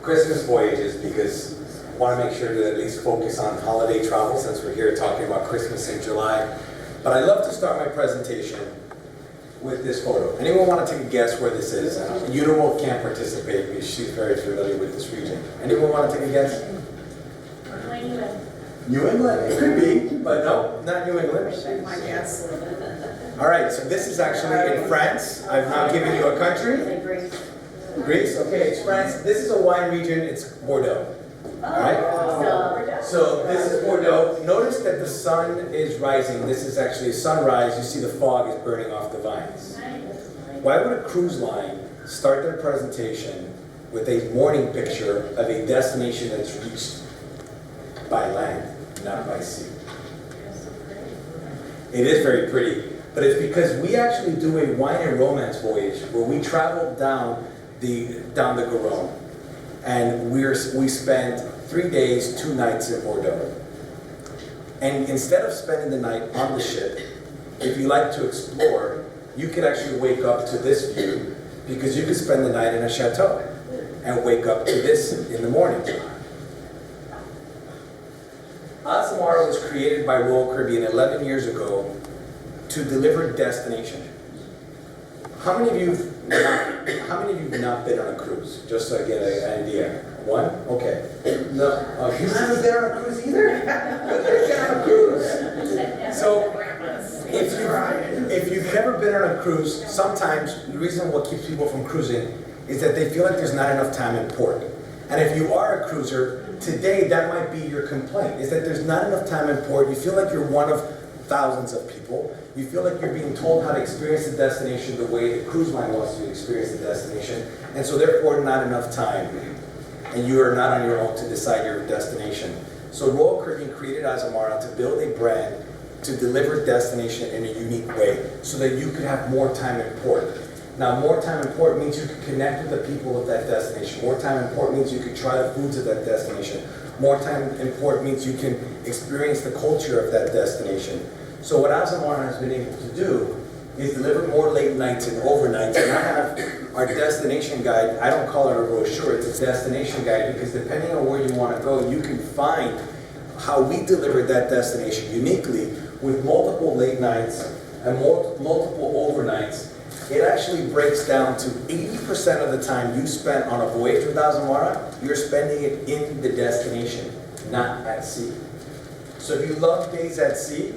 Speaker 9: Christmas voyages because I want to make sure to at least focus on holiday travel since we're here talking about Christmas in July. But I love to start my presentation with this photo. Anyone want to take a guess where this is? Uniworld can't participate because she's very familiar with this region. Anyone want to take a guess? New England, it could be, but no, not New England.
Speaker 7: My guess.
Speaker 9: All right, so this is actually in France. I've now given you a country. Greece, okay, it's France. This is a wine region, it's Bordeaux. All right? So this is Bordeaux. Notice that the sun is rising. This is actually a sunrise. You see the fog is burning off the vines. Why would a cruise line start their presentation with a morning picture of a destination that's reached by land, not by sea? It is very pretty, but it's because we actually do a wine and romance voyage where we travel down the Garonne, and we spend 3 days, 2 nights in Bordeaux. And instead of spending the night on the ship, if you like to explore, you could actually wake up to this view because you could spend the night in a chateau and wake up to this in the morning. Azamara was created by Royal Caribbean 11 years ago to deliver destination. How many of you have not been on a cruise? Just so I get an idea. One? Okay. No. You haven't been on a cruise either? You've been on a cruise. So, if you've never been on a cruise, sometimes the reason what keeps people from cruising is that they feel like there's not enough time in port. And if you are a cruiser, today that might be your complaint, is that there's not enough time in port. You feel like you're one of thousands of people. You feel like you're being told how to experience the destination the way the cruise line wants you to experience the destination, and so therefore not enough time. And you are not on your own to decide your destination. So Royal Caribbean created Azamara to build a brand to deliver destination in a unique way so that you could have more time in port. Now, more time in port means you can connect with the people of that destination. More time in port means you can try the foods of that destination. More time in port means you can experience the culture of that destination. So what Azamara has been able to do is deliver more late nights and overnights. And I have our destination guide. I don't call it a brochure, it's a destination guide, because depending on where you want to go, you can find how we delivered that destination uniquely with multiple late nights and multiple overnights. It actually breaks down to 80% of the time you spend on a voyage with Azamara, you're spending it in the destination, not at sea. So if you love days at sea,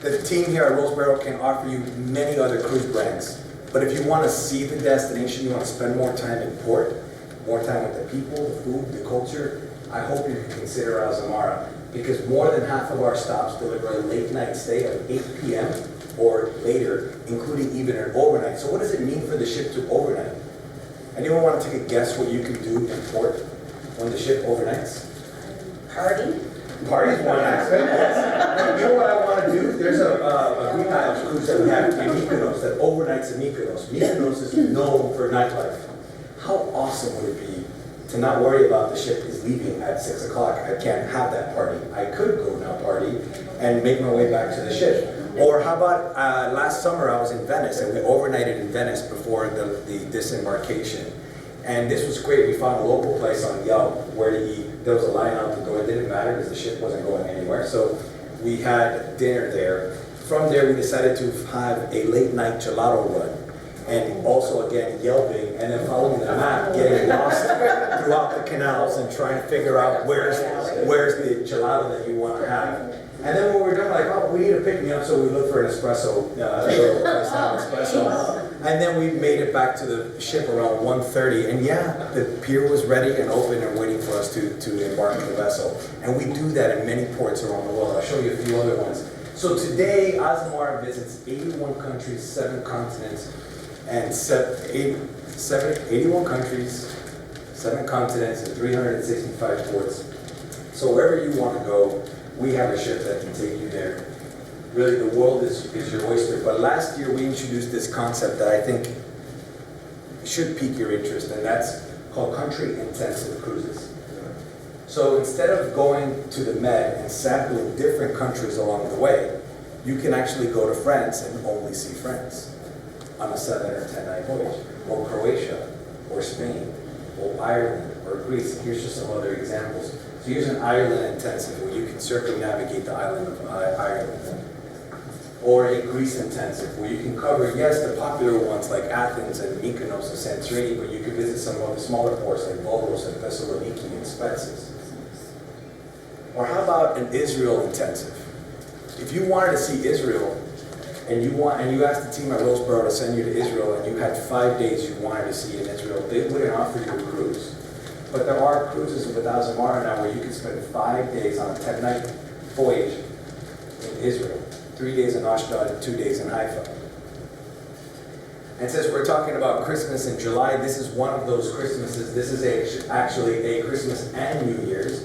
Speaker 9: the team here at Roseborough can offer you many other cruise brands. But if you want to see the destination, you want to spend more time in port, more time with the people, the food, the culture, I hope you can consider Azamara, because more than half of our stops deliver a late night stay of 8 p.m. or later, including even an overnight. So what does it mean for the ship to overnight? Anyone want to take a guess what you can do in port when the ship overnights?
Speaker 2: Party?
Speaker 9: Party's one aspect, yes. You know what I want to do? There's a Green Isles cruise that we have in Mykonos that overnights in Mykonos. Mykonos is known for nightlife. How awesome would it be to not worry about the ship is leaving at 6 o'clock? I can't have that party. I could go now party and make my way back to the ship. Or how about last summer I was in Venice and we overnighted in Venice before the disembarkation. And this was great. We found a local place on Yelp where to eat. There was a line out the door. It didn't matter because the ship wasn't going anywhere. So we had dinner there. From there, we decided to have a late night gelato run. And also, again, Yelping and then following the map, getting lost throughout the canals and trying to figure out where's the gelato that you want to have. And then when we were done, like, oh, we need to pick me up, so we looked for an espresso, espresso. And then we made it back to the ship around 1:30, and yeah, the pier was ready and open and waiting for us to embark on the vessel. And we do that in many ports around the world. I'll show you a few other ones. So today, Azamara visits 81 countries, 7 continents, and 81 countries, 7 continents, and 365 ports. So wherever you want to go, we have a ship that can take you there. Really, the world is your oyster. But last year, we introduced this concept that I think should pique your interest, and that's called country-intensive cruises. So instead of going to the Med and sampling different countries along the way, you can actually go to France and only see France on a 7 or 10 night voyage, or Croatia, or Spain, or Ireland, or Greece. Here's just some other examples. So here's an Ireland intensive where you can circumnavigate the island of Ireland. Or a Greece intensive where you can cover, yes, the popular ones like Athens and Mykonos and Santorini, but you can visit some of the smaller ports like Bordeaux and Thessaloniki and Spetses. Or how about an Israel intensive? If you wanted to see Israel, and you asked the team at Roseborough to send you to Israel, and you had 5 days you wanted to see in Israel, they wouldn't offer you a cruise. But there are cruises with Azamara now where you can spend 5 days on a 10-night voyage in Israel. 3 days in Ashdod, 2 days in Haifa. And since we're talking about Christmas in July, this is one of those Christmases. This is actually a Christmas and New Year's.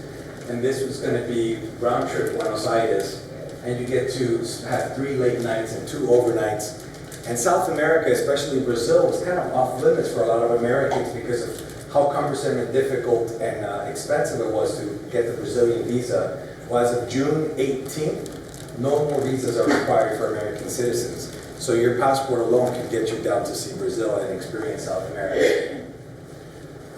Speaker 9: And this was going to be round trip Buenos Aires. And you get to have 3 late nights and 2 overnights. And South America, especially Brazil, was kind of off limits for a lot of Americans because of how cumbersome and difficult and expensive it was to get the Brazilian visa. Well, as of June 18th, no more visas are required for American citizens. So your passport alone can get you down to see Brazil and experience South America.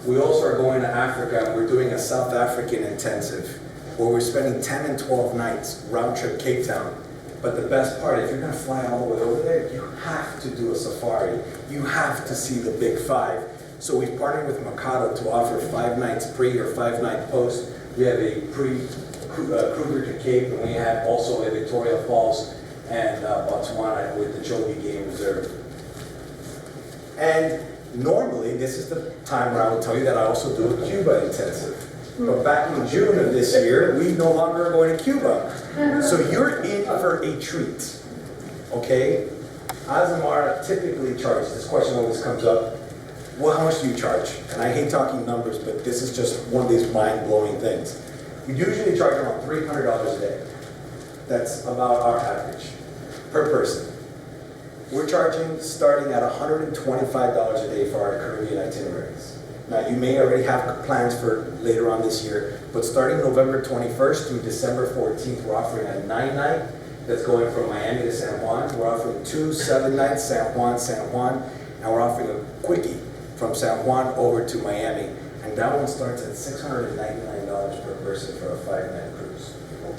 Speaker 9: We also are going to Africa, and we're doing a South African intensive where we're spending 10 and 12 nights round trip Cape Town. But the best part, if you're going to fly all the way over there, you have to do a safari. You have to see the Big 5. So we've partnered with Mikado to offer 5 nights pre or 5 night post. We have a Kruger to Cape, and we have also a Victoria Falls and Botswana with the Chobe Game Reserve. And normally, this is the time where I will tell you that I also do a Cuba intensive. But back in June of this year, we no longer are going to Cuba. So you're in for a treat, okay? Azamara typically charges, this question always comes up, well, how much do you charge? And I hate talking numbers, but this is just one of these mind-blowing things. We usually charge around $300 a day. That's about our average per person. We're charging starting at $125 a day for our Caribbean itineraries. Now, you may already have plans for later on this year, but starting November 21st through December 14th, we're offering a 9-night that's going from Miami to San Juan. We're offering 2 7-nights, San Juan, and we're offering a quickie from San Juan over to Miami. And that one starts at $699 per person for a 5-night cruise.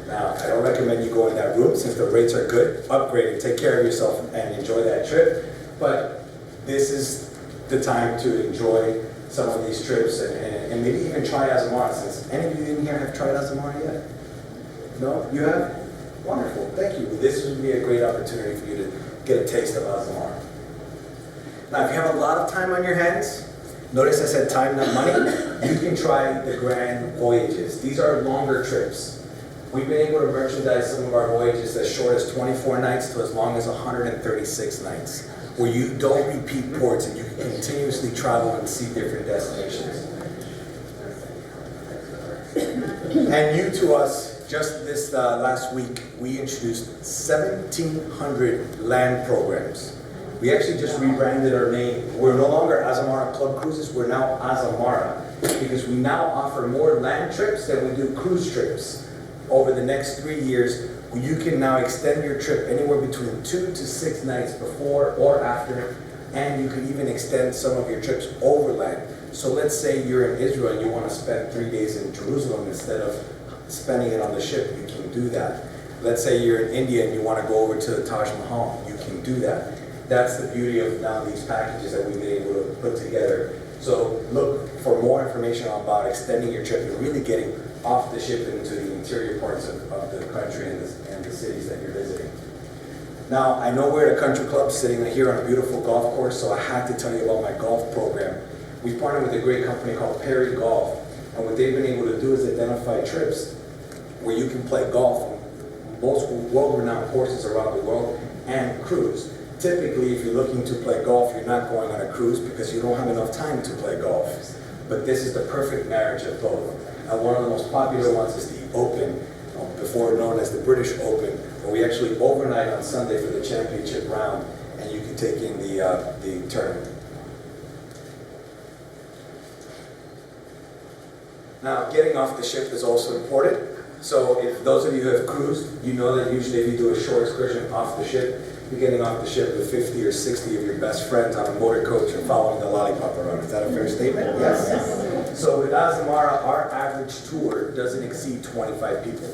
Speaker 9: Now, I don't recommend you go in that route since the rates are good. Upgrade it, take care of yourself, and enjoy that trip. But this is the time to enjoy some of these trips and maybe even try Azamara, since any of you in here have tried Azamara yet? No? You have? Wonderful, thank you. This would be a great opportunity for you to get a taste of Azamara. Now, if you have a lot of time on your hands, notice I said time, not money, you can try the Grand Voyages. These are longer trips. We've been able to merchandise some of our voyages as short as 24 nights to as long as 136 nights, where you don't repeat ports and you can continuously travel and see different destinations. And new to us, just this last week, we introduced 1,700 land programs. We actually just rebranded our name. We're no longer Azamara Club Cruises, we're now Azamara, because we now offer more land trips than we do cruise trips. Over the next 3 years, you can now extend your trip anywhere between 2 to 6 nights before or after, and you can even extend some of your trips overland. So let's say you're in Israel and you want to spend 3 days in Jerusalem instead of spending it on the ship, you can do that. Let's say you're in India and you want to go over to the Taj Mahal, you can do that. That's the beauty of now these packages that we've been able to put together. So look for more information about extending your trip and really getting off the ship into the interior parts of the country and the cities that you're visiting. Now, I know we're at a country club sitting here on a beautiful golf course, so I had to tell you about my golf program. We partnered with a great company called Perry Golf, and what they've been able to do is identify trips where you can play golf on most world-renowned courses around the world and cruise. Typically, if you're looking to play golf, you're not going on a cruise because you don't have enough time to play golf. But this is the perfect marriage of both. And one of the most popular ones is the Open, before known as the British Open, where we actually overnight on Sunday for the championship round, and you can take in the tournament. Now, getting off the ship is also important. So if those of you who have cruised, you know that usually if you do a short excursion off the ship, you're getting off the ship with 50 or 60 of your best friends on a motor coach and following the lollipop around. Is that a fair statement? Yes. So with Azamara, our average tour doesn't exceed 25 people.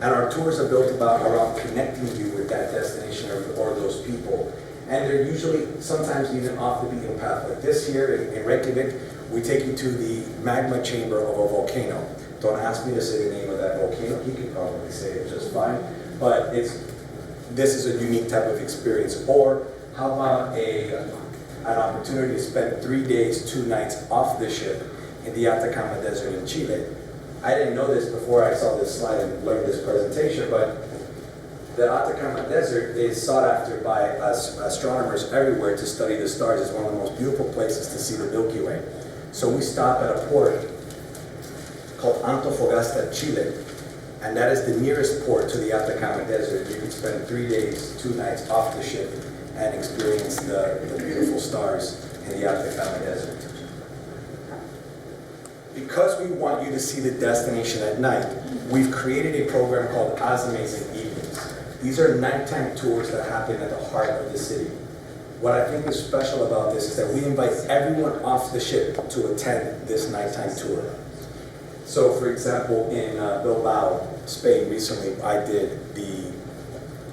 Speaker 9: And our tours are built around connecting you with that destination or those people. And they're usually sometimes even off the beaten path. Like this here in Reykjavik, we take you to the magma chamber of a volcano. Don't ask me to say the name of that volcano. He could probably say it just fine. But this is a unique type of experience. Or how about an opportunity to spend 3 days, 2 nights off the ship in the Atacama Desert in Chile. I didn't know this before I saw this slide and learned this presentation, but the Atacama Desert is sought after by astronomers everywhere to study the stars. It's one of the most beautiful places to see the Milky Way. So we stop at a port called Antofagasta, Chile, and that is the nearest port to the Atacama Desert. You can spend 3 days, 2 nights off the ship and experience the beautiful stars in the Atacama Desert. Because we want you to see the destination at night, we've created a program called Azamazing Evenings. These are nighttime tours that happen at the heart of the city. What I think is special about this is that we invite everyone off the ship to attend this nighttime tour. So for example, in Bilbao, Spain, recently I did the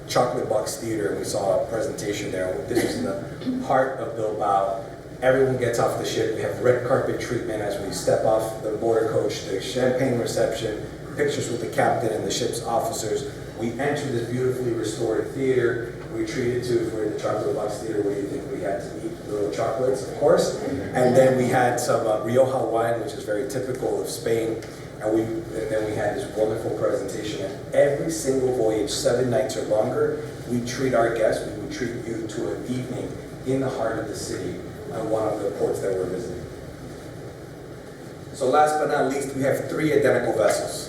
Speaker 9: Chocolate Box Theater, and we saw a presentation there. This is in the heart of Bilbao. Everyone gets off the ship. We have red carpet treatment as we step off the motor coach, the champagne reception, pictures with the captain and the ship's officers. We enter this beautifully restored theater. We treated to, for the Chocolate Box Theater, what do you think we had to eat? Little chocolates, of course. And then we had some Rioja wine, which is very typical of Spain. And then we had this wonderful presentation. And every single voyage, 7 nights or longer, we treat our guests, we would treat you to an evening in the heart of the city on one of the ports that we're visiting. So last but not least, we have 3 identical vessels.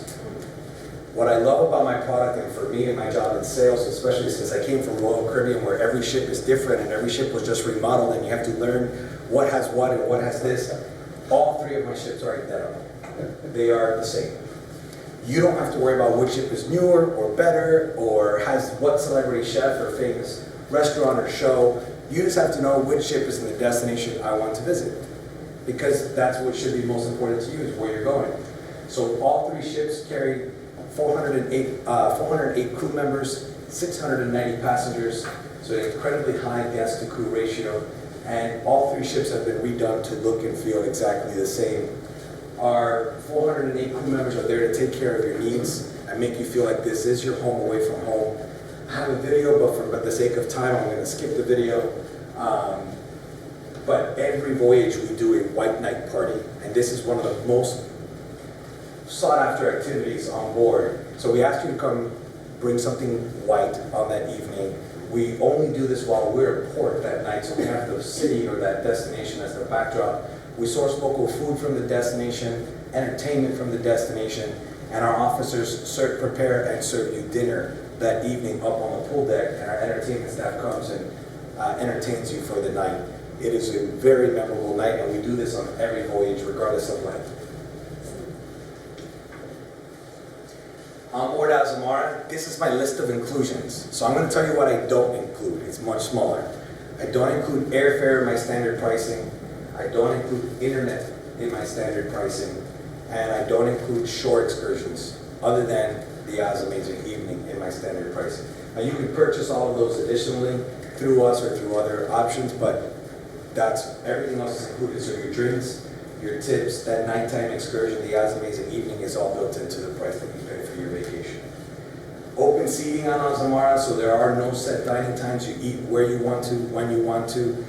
Speaker 9: What I love about my product, and for me and my job in sales, especially since I came from Royal Caribbean where every ship is different and every ship was just remodeled and you have to learn what has what and what has this, all 3 of my ships are identical. They are the same. You don't have to worry about which ship is newer or better or has what celebrity chef or famous restaurant or show. You just have to know which ship is in the destination I want to visit, because that's what should be most important to you, is where you're going. So all 3 ships carry 408 crew members, 690 passengers, so an incredibly high guest to crew ratio, and all 3 ships have been redone to look and feel exactly the same. Our 408 crew members are there to take care of your needs and make you feel like this is your home away from home. I have a video, but for the sake of time, I'm going to skip the video. But every voyage we do a white night party, and this is one of the most sought after activities on board. So we ask you to come bring something white on that evening. We only do this while we're at port that night, so we have the city or that destination as the backdrop. We source local food from the destination, entertainment from the destination, and our officers prepare and serve you dinner that evening up on the pool deck, and our entertainment staff comes and entertains you for the night. It is a very memorable night, and we do this on every voyage, regardless of length. On board Azamara, this is my list of inclusions. So I'm going to tell you what I don't include. It's much smaller. I don't include airfare in my standard pricing. I don't include internet in my standard pricing. And I don't include shore excursions, other than the Azamazing evening in my standard pricing. Now you can purchase all of those additionally through us or through other options, but that's everything else is included. So your drinks, your tips, that nighttime excursion, the Azamazing evening is all built into the price that you pay for your vacation. Open seating on Azamara, so there are no set dining times. You eat where you want to, when you want to.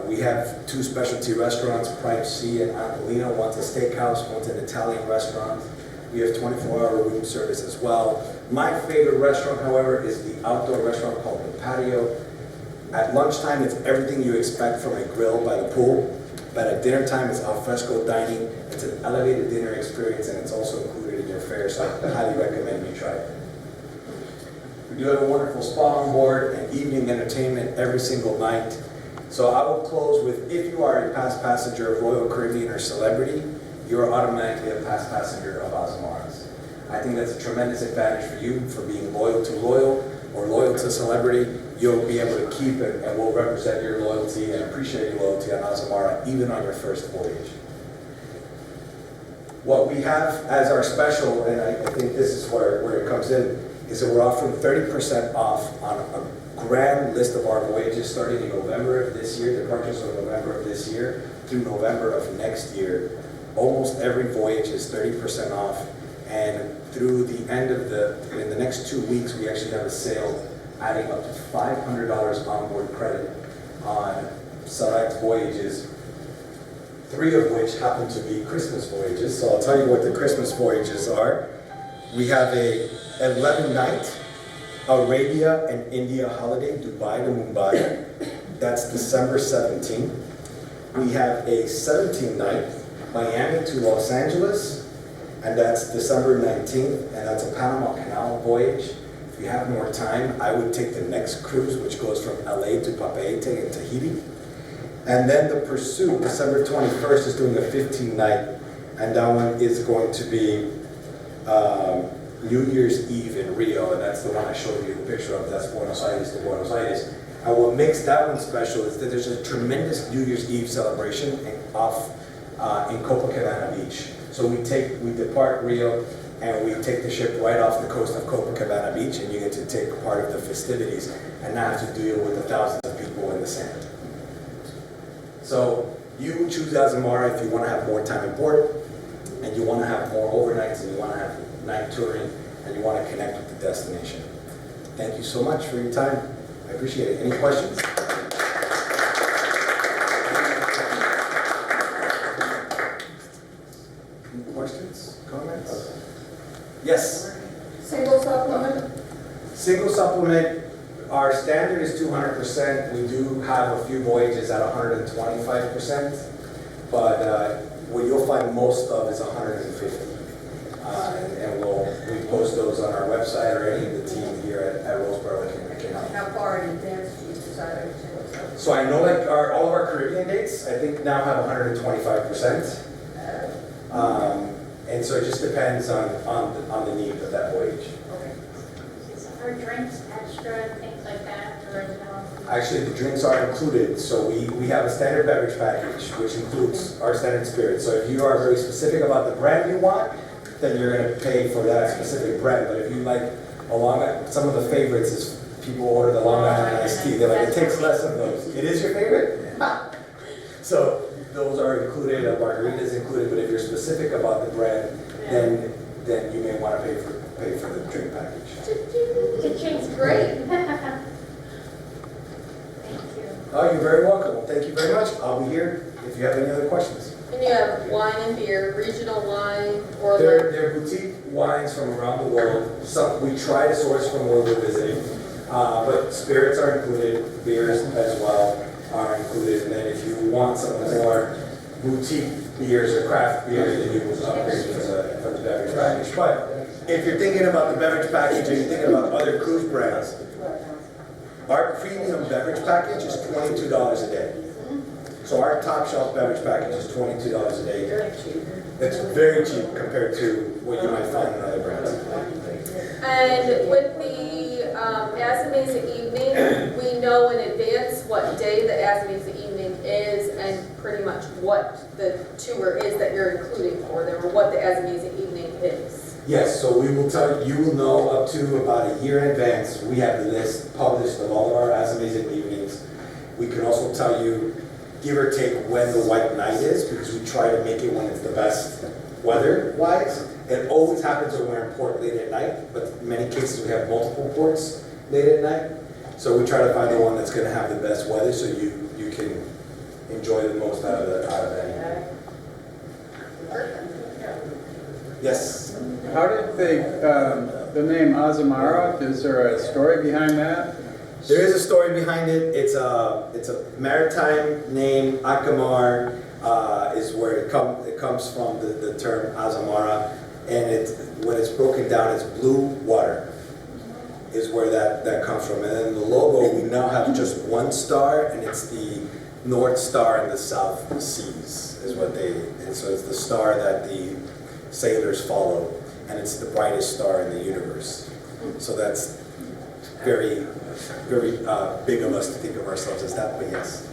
Speaker 9: We have 2 specialty restaurants, Prime C and Angelino. One's a steakhouse, one's an Italian restaurant. We have 24-hour room service as well. My favorite restaurant, however, is the outdoor restaurant called The Patio. At lunchtime, it's everything you expect from a grill by the pool. But at dinner time, it's al fresco dining. It's an elevated dinner experience, and it's also included in your fare, so I highly recommend you try it. We do have a wonderful spa on board and evening entertainment every single night. So I will close with, if you are a past passenger of Royal Caribbean or Celebrity, you are automatically a past passenger of Azamara's. I think that's a tremendous advantage for you, for being loyal to Royal or loyal to Celebrity. You'll be able to keep it, and we'll represent your loyalty and appreciate your loyalty on Azamara, even on your first voyage. What we have as our special, and I think this is where it comes in, is that we're offering 30% off on a grand list of our voyages starting in November of this year, departures of November of this year, through November of next year. Almost every voyage is 30% off, and through the end of in the next 2 weeks, we actually have a sale adding up to $500 onboard credit on select voyages, 3 of which happen to be Christmas voyages. So I'll tell you what the Christmas voyages are. We have a 11-night Arabia and India holiday, Dubai to Mumbai. That's December 17th. We have a 17-night Miami to Los Angeles, and that's December 19th, and that's a Panama Canal voyage. If you have more time, I would take the next cruise, which goes from LA to Papeete in Tahiti. And then the Pursuit, December 21st, is doing a 15-night, and that one is going to be New Year's Eve in Rio, and that's the one I showed you the picture of. That's Buenos Aires to Buenos Aires. And what makes that one special is that there's a tremendous New Year's Eve celebration in Copacabana Beach. So we depart Rio, and we take the ship right off the coast of Copacabana Beach, and you get to take part of the festivities and not have to deal with the thousands of people in the sand. So you choose Azamara if you want to have more time aboard, and you want to have more overnights, and you want to have night touring, and you want to connect with the destination. Thank you so much for your time. I appreciate it. Any questions? Any questions? Comments? Yes?
Speaker 1: Single supplement?
Speaker 9: Single supplement, our standard is 200%. We do have a few voyages at 125%, but what you'll find most of is 150. And we post those on our website, or any of the team here at Roseborough can help.
Speaker 2: How far in advance do you decide?
Speaker 9: So I know like all of our Caribbean dates, I think now have 125%. And so it just depends on the need of that voyage.
Speaker 5: Are drinks extra, things like that, or is it all?
Speaker 9: Actually, the drinks are included, so we have a standard beverage package, which includes our standard spirits. So if you are very specific about the brand you want, then you're gonna pay for that specific brand. But if you like some of the favorites is people order the Long Island iced tea. They're like, it takes less of those. It is your favorite? So those are included, a margarita is included, but if you're specific about the brand, then you may want to pay for the drink package.
Speaker 5: Cha-ching's great. Thank you.
Speaker 9: Oh, you're very welcome. Well, thank you very much. I'll be here if you have any other questions.
Speaker 1: And you have wine and beer, regional wine, or
Speaker 9: They're boutique wines from around the world. Some we try to source from where we're visiting, but spirits are included, beers as well are included. And then if you want some more boutique beers or craft beers, then you will upgrade for the beverage package. But if you're thinking about the beverage package and you're thinking about other cruise brands, our premium beverage package is $22 a day. So our top shelf beverage package is $22 a day. It's very cheap compared to what you might find in other brands.
Speaker 1: And with the Azamara evening, we know in advance what day the Azamara evening is and pretty much what the tour is that you're including for them, or what the Azamara evening is.
Speaker 9: Yes, so we will tell you will know up to about a year in advance. We have the list published of all of our Azamara evenings. We can also tell you, give or take, when the white night is, because we try to make it when it's the best weather-wise. It always happens when we're in port late at night, but in many cases we have multiple ports late at night. So we try to find the one that's going to have the best weather, so you can enjoy the most out of that evening. Yes?
Speaker 10: How did the name Azamara, is there a story behind that?
Speaker 9: There is a story behind it. It's a maritime name. Akamar is where it comes from, the term Azamara, and when it's broken down, it's blue water is where that comes from. And then the logo, we now have just one star, and it's the North Star in the South Seas is what and so it's the star that the sailors follow, and it's the brightest star in the universe. So that's very, very big of us to think of ourselves as that, but yes.